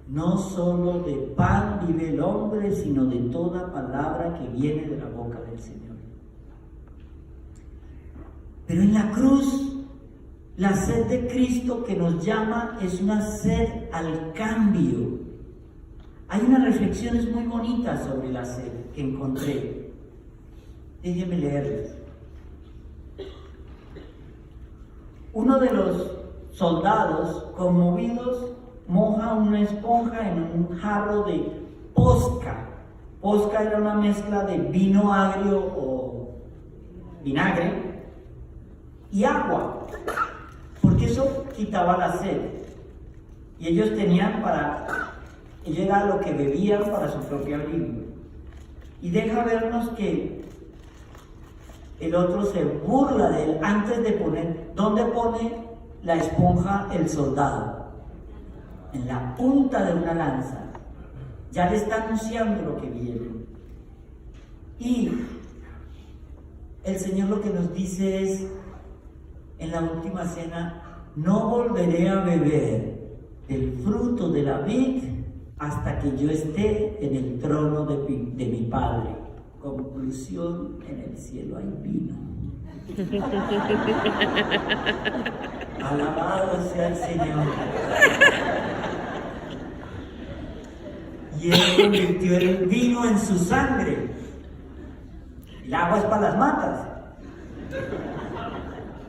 [SPEAKER 1] No solo de pan vive el hombre, sino de toda palabra que viene de la boca del Señor. Pero en la cruz, la sed de Cristo que nos llama es una sed al cambio. Hay unas reflexiones muy bonitas sobre la sed que encontré. Déjenme leerles. Uno de los soldados, conmovidos, moja una esponja en un jarro de posca. Posca era una mezcla de vino agrio o vinagre y agua, porque eso quitaba la sed. Y ellos era lo que bebían para su propio alivio. Y deja vernos que el otro se burla de él antes de poner, ¿dónde pone la esponja el soldado? En la punta de una lanza. Ya le está anunciando lo que viene. Y el Señor lo que nos dice es, en la última cena, no volveré a beber del fruto de la vid hasta que yo esté en el trono de mi Padre. Conclusión, en el cielo hay vino. Alabado sea el Señor. Y Él convirtió el vino en su sangre. El agua es para las matas.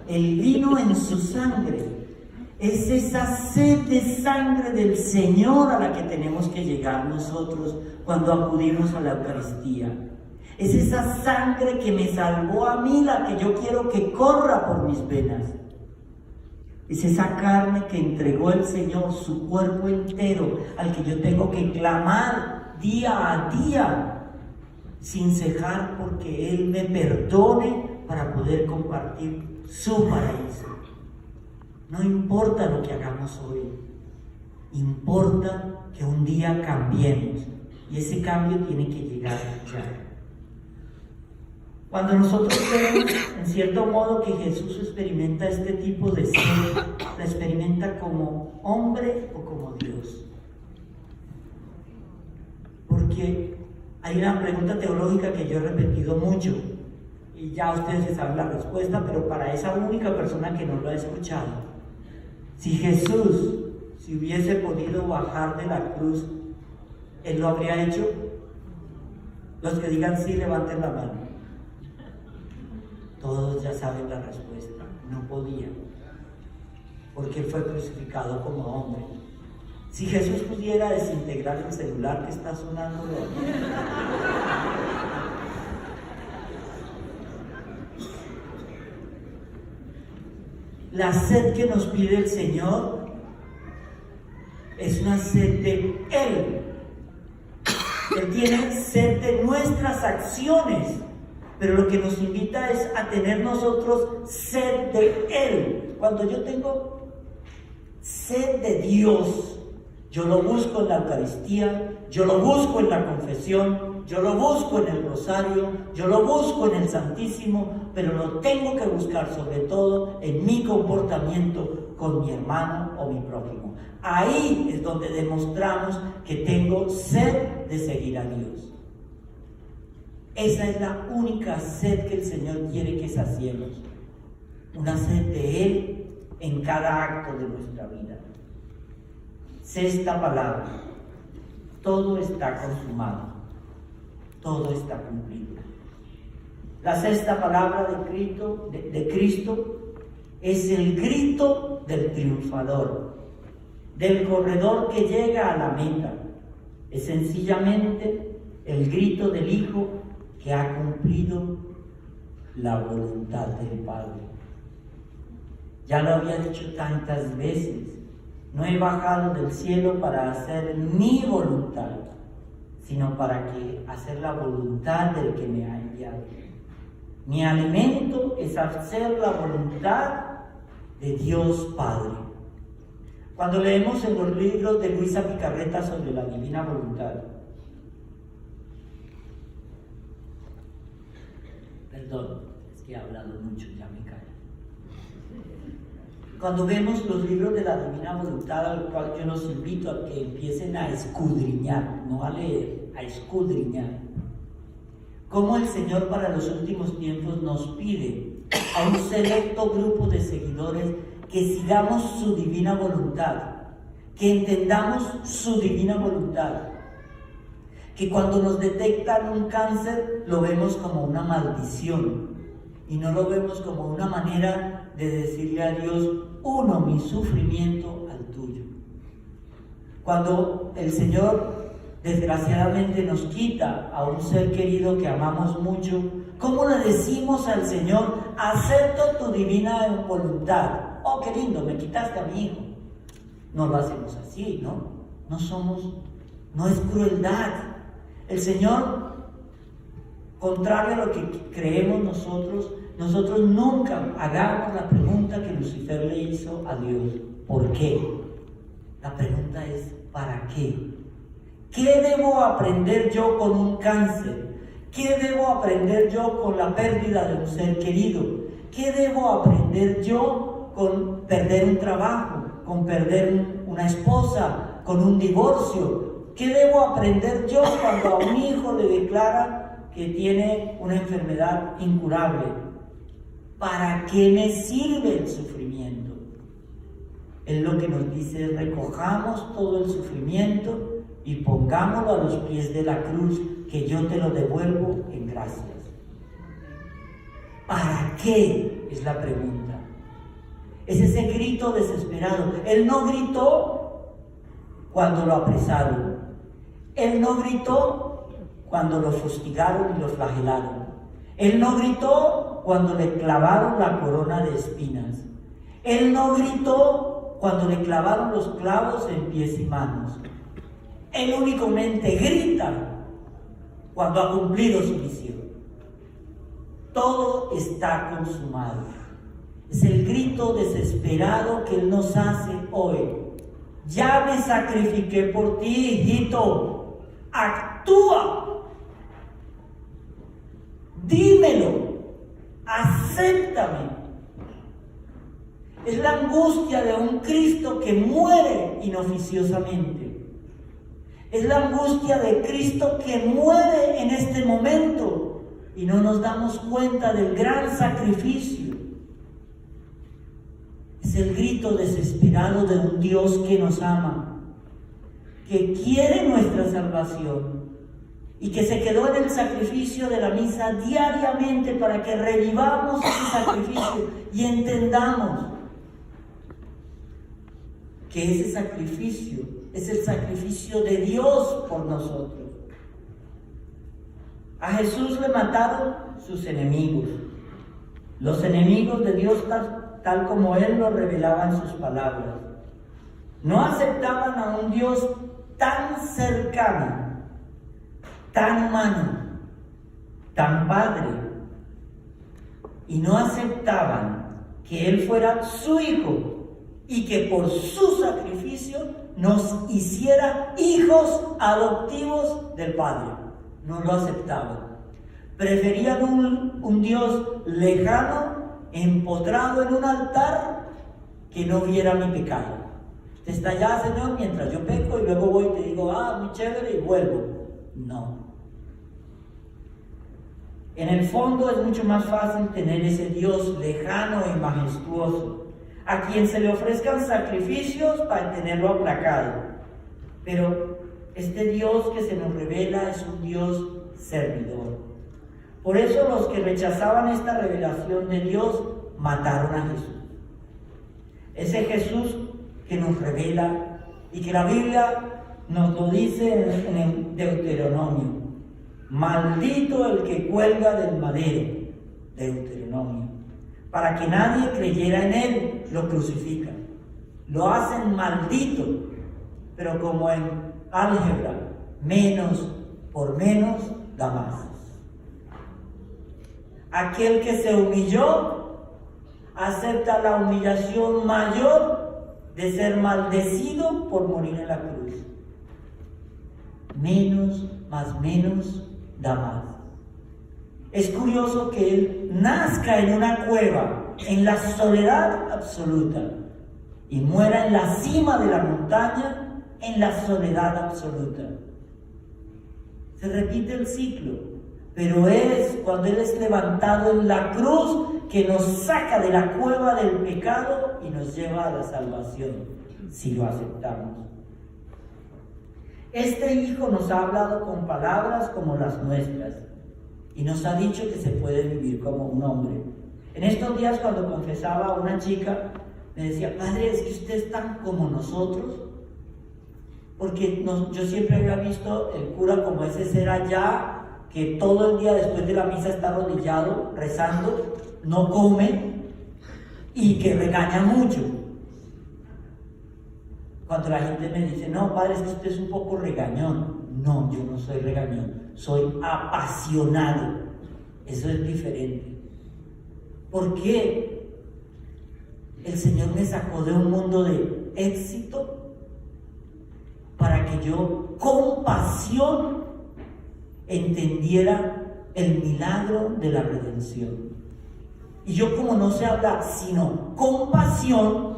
[SPEAKER 1] El vino en su sangre. Es esa sed de sangre del Señor a la que tenemos que llegar nosotros cuando acudimos a la Eucaristía. Es esa sangre que me salvó a mí, la que yo quiero que corra por mis venas. Es esa carne que entregó el Señor, su cuerpo entero, al que yo tengo que clamar día a día, sin cejar, porque Él me perdone para poder compartir su paraíso. No importa lo que hagamos hoy, importa que un día cambiemos, y ese cambio tiene que llegar ya. Cuando nosotros vemos, en cierto modo, que Jesús experimenta este tipo de sed, la experimenta como hombre o como Dios. Porque hay una pregunta teológica que yo he repetido mucho, y ya ustedes saben la respuesta, pero para esa única persona que no lo ha escuchado, si Jesús, si hubiese podido bajar de la cruz, ¿Él lo habría hecho? Los que digan sí, levanten la mano. Todos ya saben la respuesta, no podía, porque Él fue crucificado como hombre. Si Jesús pudiera desintegrar el celular que está sonando de aquí, la sed que nos pide el Señor es una sed de Él. Él tiene sed de nuestras acciones, pero lo que nos invita es a tener nosotros sed de Él. Cuando yo tengo sed de Dios, Yo lo busco en la Eucaristía, yo lo busco en la confesión, yo lo busco en el rosario, yo lo busco en el Santísimo, pero lo tengo que buscar sobre todo en mi comportamiento con mi hermano o mi prójimo. Ahí es donde demostramos que tengo sed de seguir a Dios. Esa es la única sed que el Señor quiere que saciemos. Una sed de Él en cada acto de nuestra vida. Sexta palabra. Todo está consumado. Todo está cumplido. La sexta palabra de Cristo es el grito del triunfador, del corredor que llega a la meta. Es sencillamente el grito del Hijo que ha cumplido la voluntad del Padre. Ya lo había dicho tantas veces, no he bajado del cielo para hacer mi voluntad, sino para hacer la voluntad del que me ha enviado. Mi alimento es hacer la voluntad de Dios Padre. Cuando leemos en los libros de Luisa Picarreta sobre la divina voluntad, perdón, es que he hablado mucho, ya me callo. Cuando vemos los libros de la divina voluntad, al cual yo los invito a que empiecen a escudriñar, no a leer, a escudriñar, cómo el Señor para los últimos tiempos nos pide a un selecto grupo de seguidores que sigamos su divina voluntad, que entendamos su divina voluntad, que cuando nos detectan un cáncer lo vemos como una maldición y no lo vemos como una manera de decirle a Dios: uno mi sufrimiento al tuyo. Cuando el Señor desgraciadamente nos quita a un ser querido que amamos mucho, ¿cómo le decimos al Señor: acepto tu divina voluntad? Oh, qué lindo, me quitaste a mi hijo. No lo hacemos así, ¿no? No es crueldad. El Señor, contrario a lo que creemos nosotros nunca hagamos la pregunta que Lucifer le hizo a Dios: ¿por qué? La pregunta es: ¿para qué? ¿Qué debo aprender yo con un cáncer? ¿Qué debo aprender yo con la pérdida de un ser querido? ¿Qué debo aprender yo con perder un trabajo, con perder una esposa, con un divorcio? ¿Qué debo aprender yo cuando a un hijo le declara que tiene una enfermedad incurable? ¿Para qué me sirve el sufrimiento? Él lo que nos dice es: recojamos todo el sufrimiento y pongámoslo a los pies de la cruz, que yo te lo devuelvo en gracias. ¿Para qué? Es la pregunta. Es ese grito desesperado. Él no gritó cuando lo apresaron. Él no gritó cuando lo fustigaron y lo flagelaron. Él no gritó cuando le clavaron la corona de espinas. Él no gritó cuando le clavaron los clavos en pies y manos. Él únicamente grita cuando ha cumplido su misión. Todo está consumado. Es el grito desesperado que Él nos hace hoy. Ya me sacrifiqué por ti, hijito. Actúa. Dímelo. Acéptame. Es la angustia de un Cristo que muere inoficiosamente. Es la angustia de Cristo que muere en este momento y no nos damos cuenta del gran sacrificio. Es el grito desesperado de un Dios que nos ama, que quiere nuestra salvación y que se quedó en el sacrificio de la misa diariamente para que revivamos ese sacrificio y entendamos que ese sacrificio es el sacrificio de Dios por nosotros. A Jesús le mataron sus enemigos, los enemigos de Dios tal como Él lo revelaba en sus palabras. No aceptaban a un Dios tan cercano, tan humano, tan padre, y no aceptaban que Él fuera su hijo y que por su sacrificio nos hiciera hijos adoptivos del Padre. No lo aceptaban. Preferían un Dios lejano, empotrado en un altar, que no viera mi pecado. Usted está allá, Señor, mientras yo peco, y luego voy y te digo, muy chévere, y vuelvo. No. En el fondo es mucho más fácil tener ese Dios lejano y majestuoso, a quien se le ofrezcan sacrificios para tenerlo aplacado. Pero este Dios que se nos revela es un Dios servidor. Por eso los que rechazaban esta revelación de Dios mataron a Jesús. Ese Jesús que nos revela y que la Biblia nos lo dice en el Deuteronomio. Maldito el que cuelga del madero, Deuteronomio. Para que nadie creyera en él, lo crucifican. Lo hacen maldito, pero como en álgebra, menos por menos da más. Aquel que se humilló, acepta la humillación mayor de ser maldecido por morir en la cruz. Menos más menos da más. Es curioso que él nazca en una cueva, en la soledad absoluta, y muera en la cima de la montaña, en la soledad absoluta. Se repite el ciclo. Pero es cuando Él es levantado en la cruz que nos saca de la cueva del pecado y nos lleva a la salvación, si lo aceptamos. Este Hijo nos ha hablado con palabras como las nuestras y nos ha dicho que se puede vivir como un hombre. En estos días, cuando confesaba a una chica, me decía, Padre, es que usted es tan como nosotros, porque yo siempre había visto el cura como ese ser allá, que todo el día después de la misa está arrodillado, rezando, no come y que regaña mucho. Cuando la gente me dice, no, Padre, es que usted es un poco regañón. No, yo no soy regañón, soy apasionado. Eso es diferente. ¿Por qué? El Señor me sacó de un mundo de éxito para que yo con pasión entendiera el milagro de la redención. Y yo, como no sé hablar sino con pasión,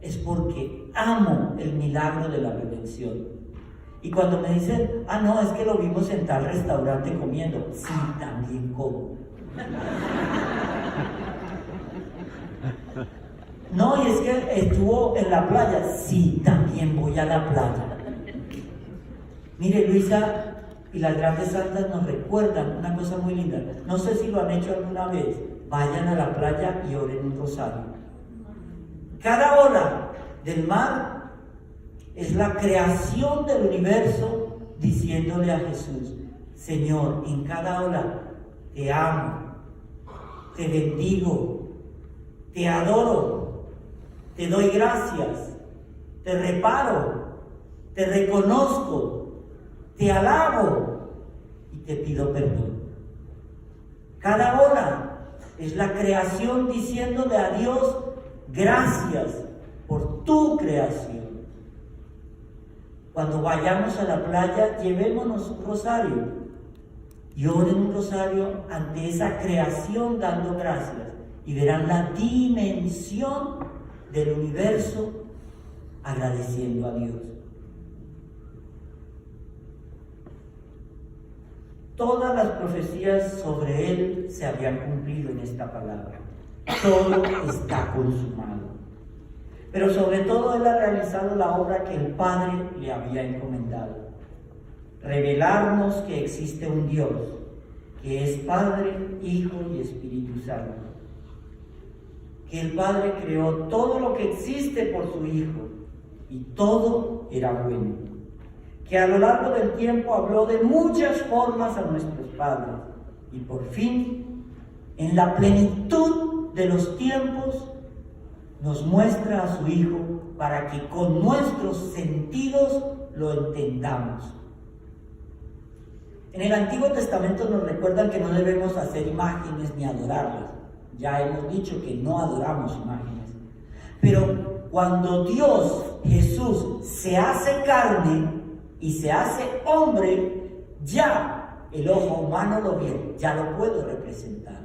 [SPEAKER 1] es porque amo el milagro de la redención. Y cuando me dicen, no, es que lo vimos en tal restaurante comiendo, sí, también como. No, y es que estuvo en la playa, sí, también voy a la playa. Mire, Luisa y las grandes santas nos recuerdan una cosa muy linda. No sé si lo han hecho alguna vez. Vayan a la playa y oren un rosario. Cada ola del mar es la creación del universo diciéndole a Jesús, Señor, en cada ola te amo, te bendigo, te adoro, te doy gracias, te reparo, te reconozco, te alabo y te pido perdón. Cada ola es la creación diciéndole a Dios, gracias por tu creación. Cuando vayamos a la playa, llevémonos un rosario y oren un rosario ante esa creación dando gracias y verán la dimensión del universo agradeciendo a Dios. Todas las profecías sobre Él se habían cumplido en esta palabra. Todo está consumado. Pero sobre todo Él ha realizado la obra que el Padre le había encomendado. Revelarnos que existe un Dios, que es Padre, Hijo y Espíritu Santo. Que el Padre creó todo lo que existe por su Hijo y todo era bueno. Que a lo largo del tiempo habló de muchas formas a nuestros padres y por fin, en la plenitud de los tiempos, nos muestra a su Hijo para que con nuestros sentidos lo entendamos. En el Antiguo Testamento nos recuerdan que no debemos hacer imágenes ni adorarlas. Ya hemos dicho que no adoramos imágenes. Pero cuando Dios, Jesús, se hace carne y se hace hombre, ya el ojo humano lo vio, ya lo puedo representar.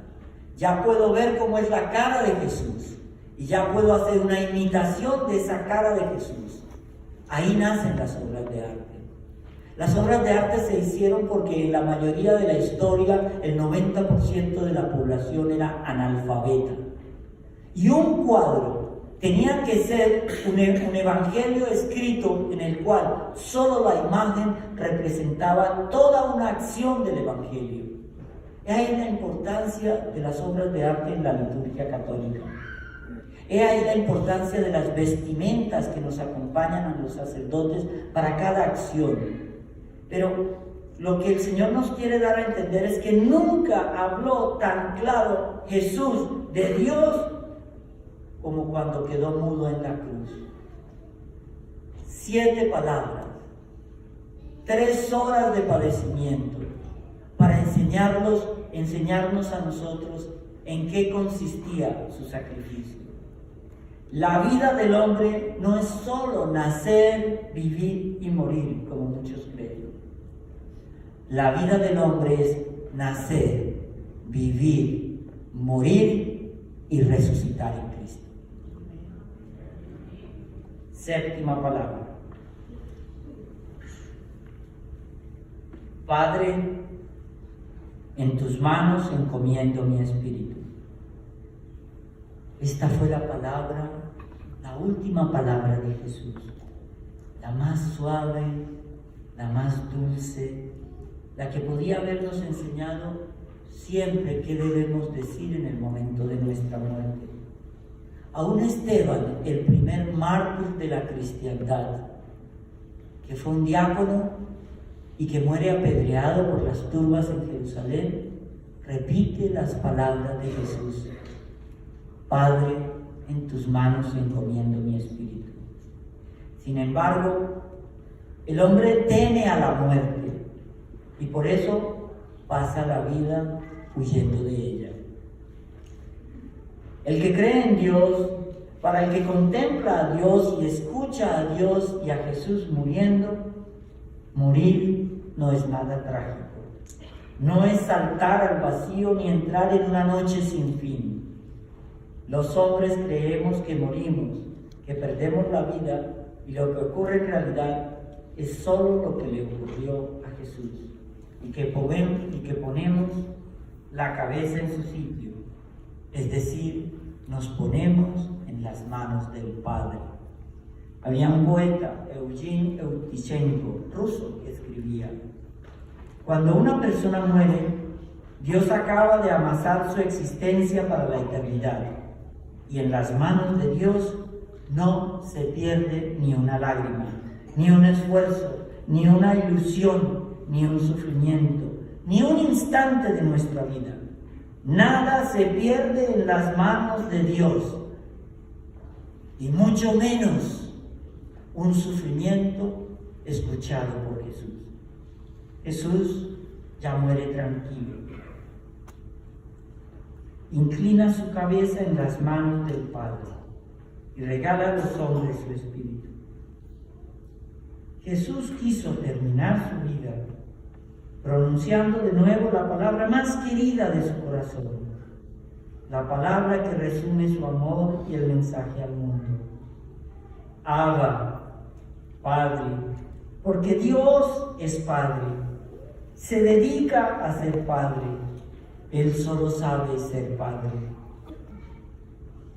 [SPEAKER 1] Ya puedo ver cómo es la cara de Jesús y ya puedo hacer una imitación de esa cara de Jesús. Ahí nacen las obras de arte. Las obras de arte se hicieron porque en la mayoría de la historia el 90% de la población era analfabeta. Y un cuadro tenía que ser un evangelio escrito en el cual solo la imagen representaba toda una acción del evangelio. He ahí la importancia de las obras de arte en la liturgia católica. He ahí la importancia de las vestimentas que nos acompañan a los sacerdotes para cada acción. Pero lo que el Señor nos quiere dar a entender es que nunca habló tan claro Jesús de Dios como cuando quedó mudo en la cruz. 7 palabras, 3 horas de padecimiento para enseñarnos a nosotros en qué consistía su sacrificio. La vida del hombre no es solo nacer, vivir y morir, como muchos creen. La vida del hombre es nacer, vivir, morir y resucitar en Cristo. 7ª palabra. Padre, en tus manos encomiendo mi espíritu. Esta fue la palabra, la última palabra de Jesús, la más suave, la más dulce, la que podía habernos enseñado siempre qué debemos decir en el momento de nuestra muerte. Aún Esteban, el primer mártir de la cristiandad, que fue un diácono y que muere apedreado por las turbas en Jerusalén, repite las palabras de Jesús: Padre, en tus manos encomiendo mi espíritu. Sin embargo, el hombre teme a la muerte y por eso pasa la vida huyendo de ella. El que cree en Dios, para el que contempla a Dios y escucha a Dios y a Jesús muriendo, morir no es nada trágico. No es saltar al vacío ni entrar en una noche sin fin. Los hombres creemos que morimos, que perdemos la vida, y lo que ocurre en realidad es solo lo que le ocurrió a Jesús, y que ponemos la cabeza en su sitio, es decir, nos ponemos en las manos del Padre. Había un poeta, Eugene Eutichenko, ruso, que escribía: cuando una persona muere, Dios acaba de amasar su existencia para la eternidad, y en las manos de Dios no se pierde ni una lágrima, ni un esfuerzo, ni una ilusión, ni un sufrimiento, ni un instante de nuestra vida. Nada se pierde en las manos de Dios, y mucho menos un sufrimiento escuchado por Jesús. Jesús ya muere tranquilo. Inclina su cabeza en las manos del Padre y regala a los hombres su espíritu. Jesús quiso terminar su vida pronunciando de nuevo la palabra más querida de su corazón, la palabra que resume su amor y el mensaje al mundo: Abba, Padre, porque Dios es Padre, se dedica a ser Padre, Él solo sabe ser Padre.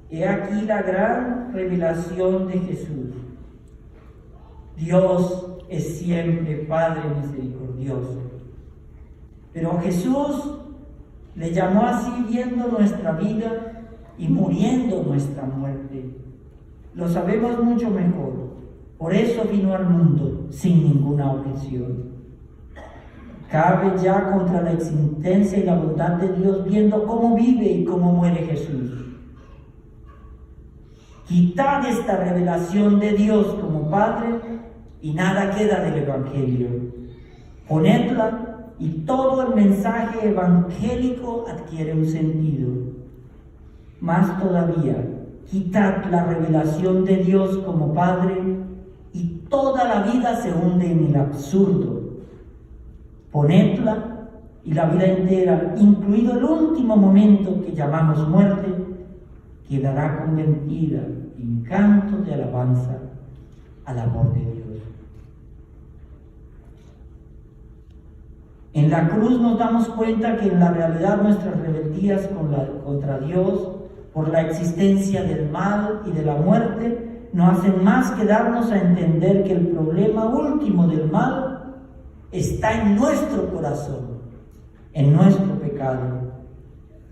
[SPEAKER 1] He aquí la gran revelación de Jesús. Dios es siempre Padre misericordioso, pero Jesús le llamó así viendo nuestra vida y muriendo nuestra muerte. Lo sabemos mucho mejor, por eso vino al mundo sin ninguna objeción. Cabe ya contra la existencia y la bondad de Dios viendo cómo vive y cómo muere Jesús. Quitad esta revelación de Dios como Padre y nada queda del Evangelio. Ponedla y todo el mensaje evangélico adquiere un sentido. Más todavía, Quitad la revelación de Dios como Padre y toda la vida se hunde en el absurdo. Ponedla y la vida entera, incluido el último momento que llamamos muerte, quedará convertida en canto de alabanza al amor de Dios. En la cruz nos damos cuenta que en la realidad nuestras rebeldías contra Dios, por la existencia del mal y de la muerte, no hacen más que darnos a entender que el problema último del mal está en nuestro corazón, en nuestro pecado.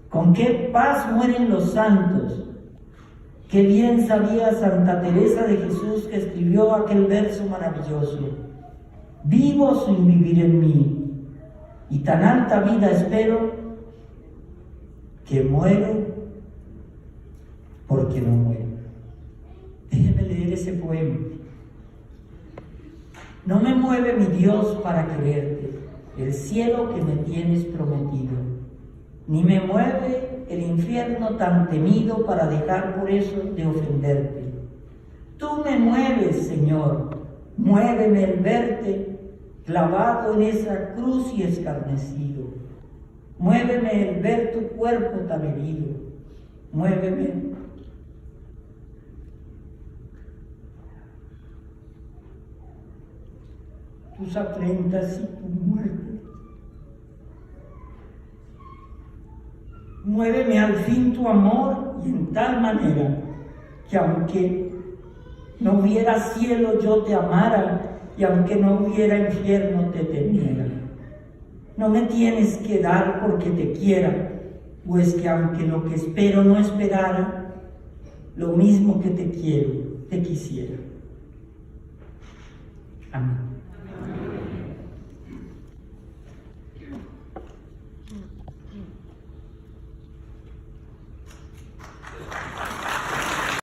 [SPEAKER 1] ¿Con qué paz mueren los santos? Qué bien sabía Santa Teresa de Jesús, que escribió aquel verso maravilloso: vivo sin vivir en mí, y tan alta vida espero, que muero porque no muero. Déjeme leer ese poema. No me mueve mi Dios para quererte, el cielo que me tienes prometido, ni me mueve el infierno tan temido para dejar por eso de ofenderte. Tú me mueves, Señor, muéveme el verte clavado en esa cruz y escarnecido. Muéveme el ver tu cuerpo tan herido. Muéveme tus afrentas y tu muerte. Muéveme al fin tu amor, y en tal manera que aunque no hubiera cielo yo te amara, y aunque no hubiera infierno te temiera. No me tienes que dar porque te quiera, pues que aunque lo que espero no esperara, lo mismo que te quiero, te quisiera. Amén.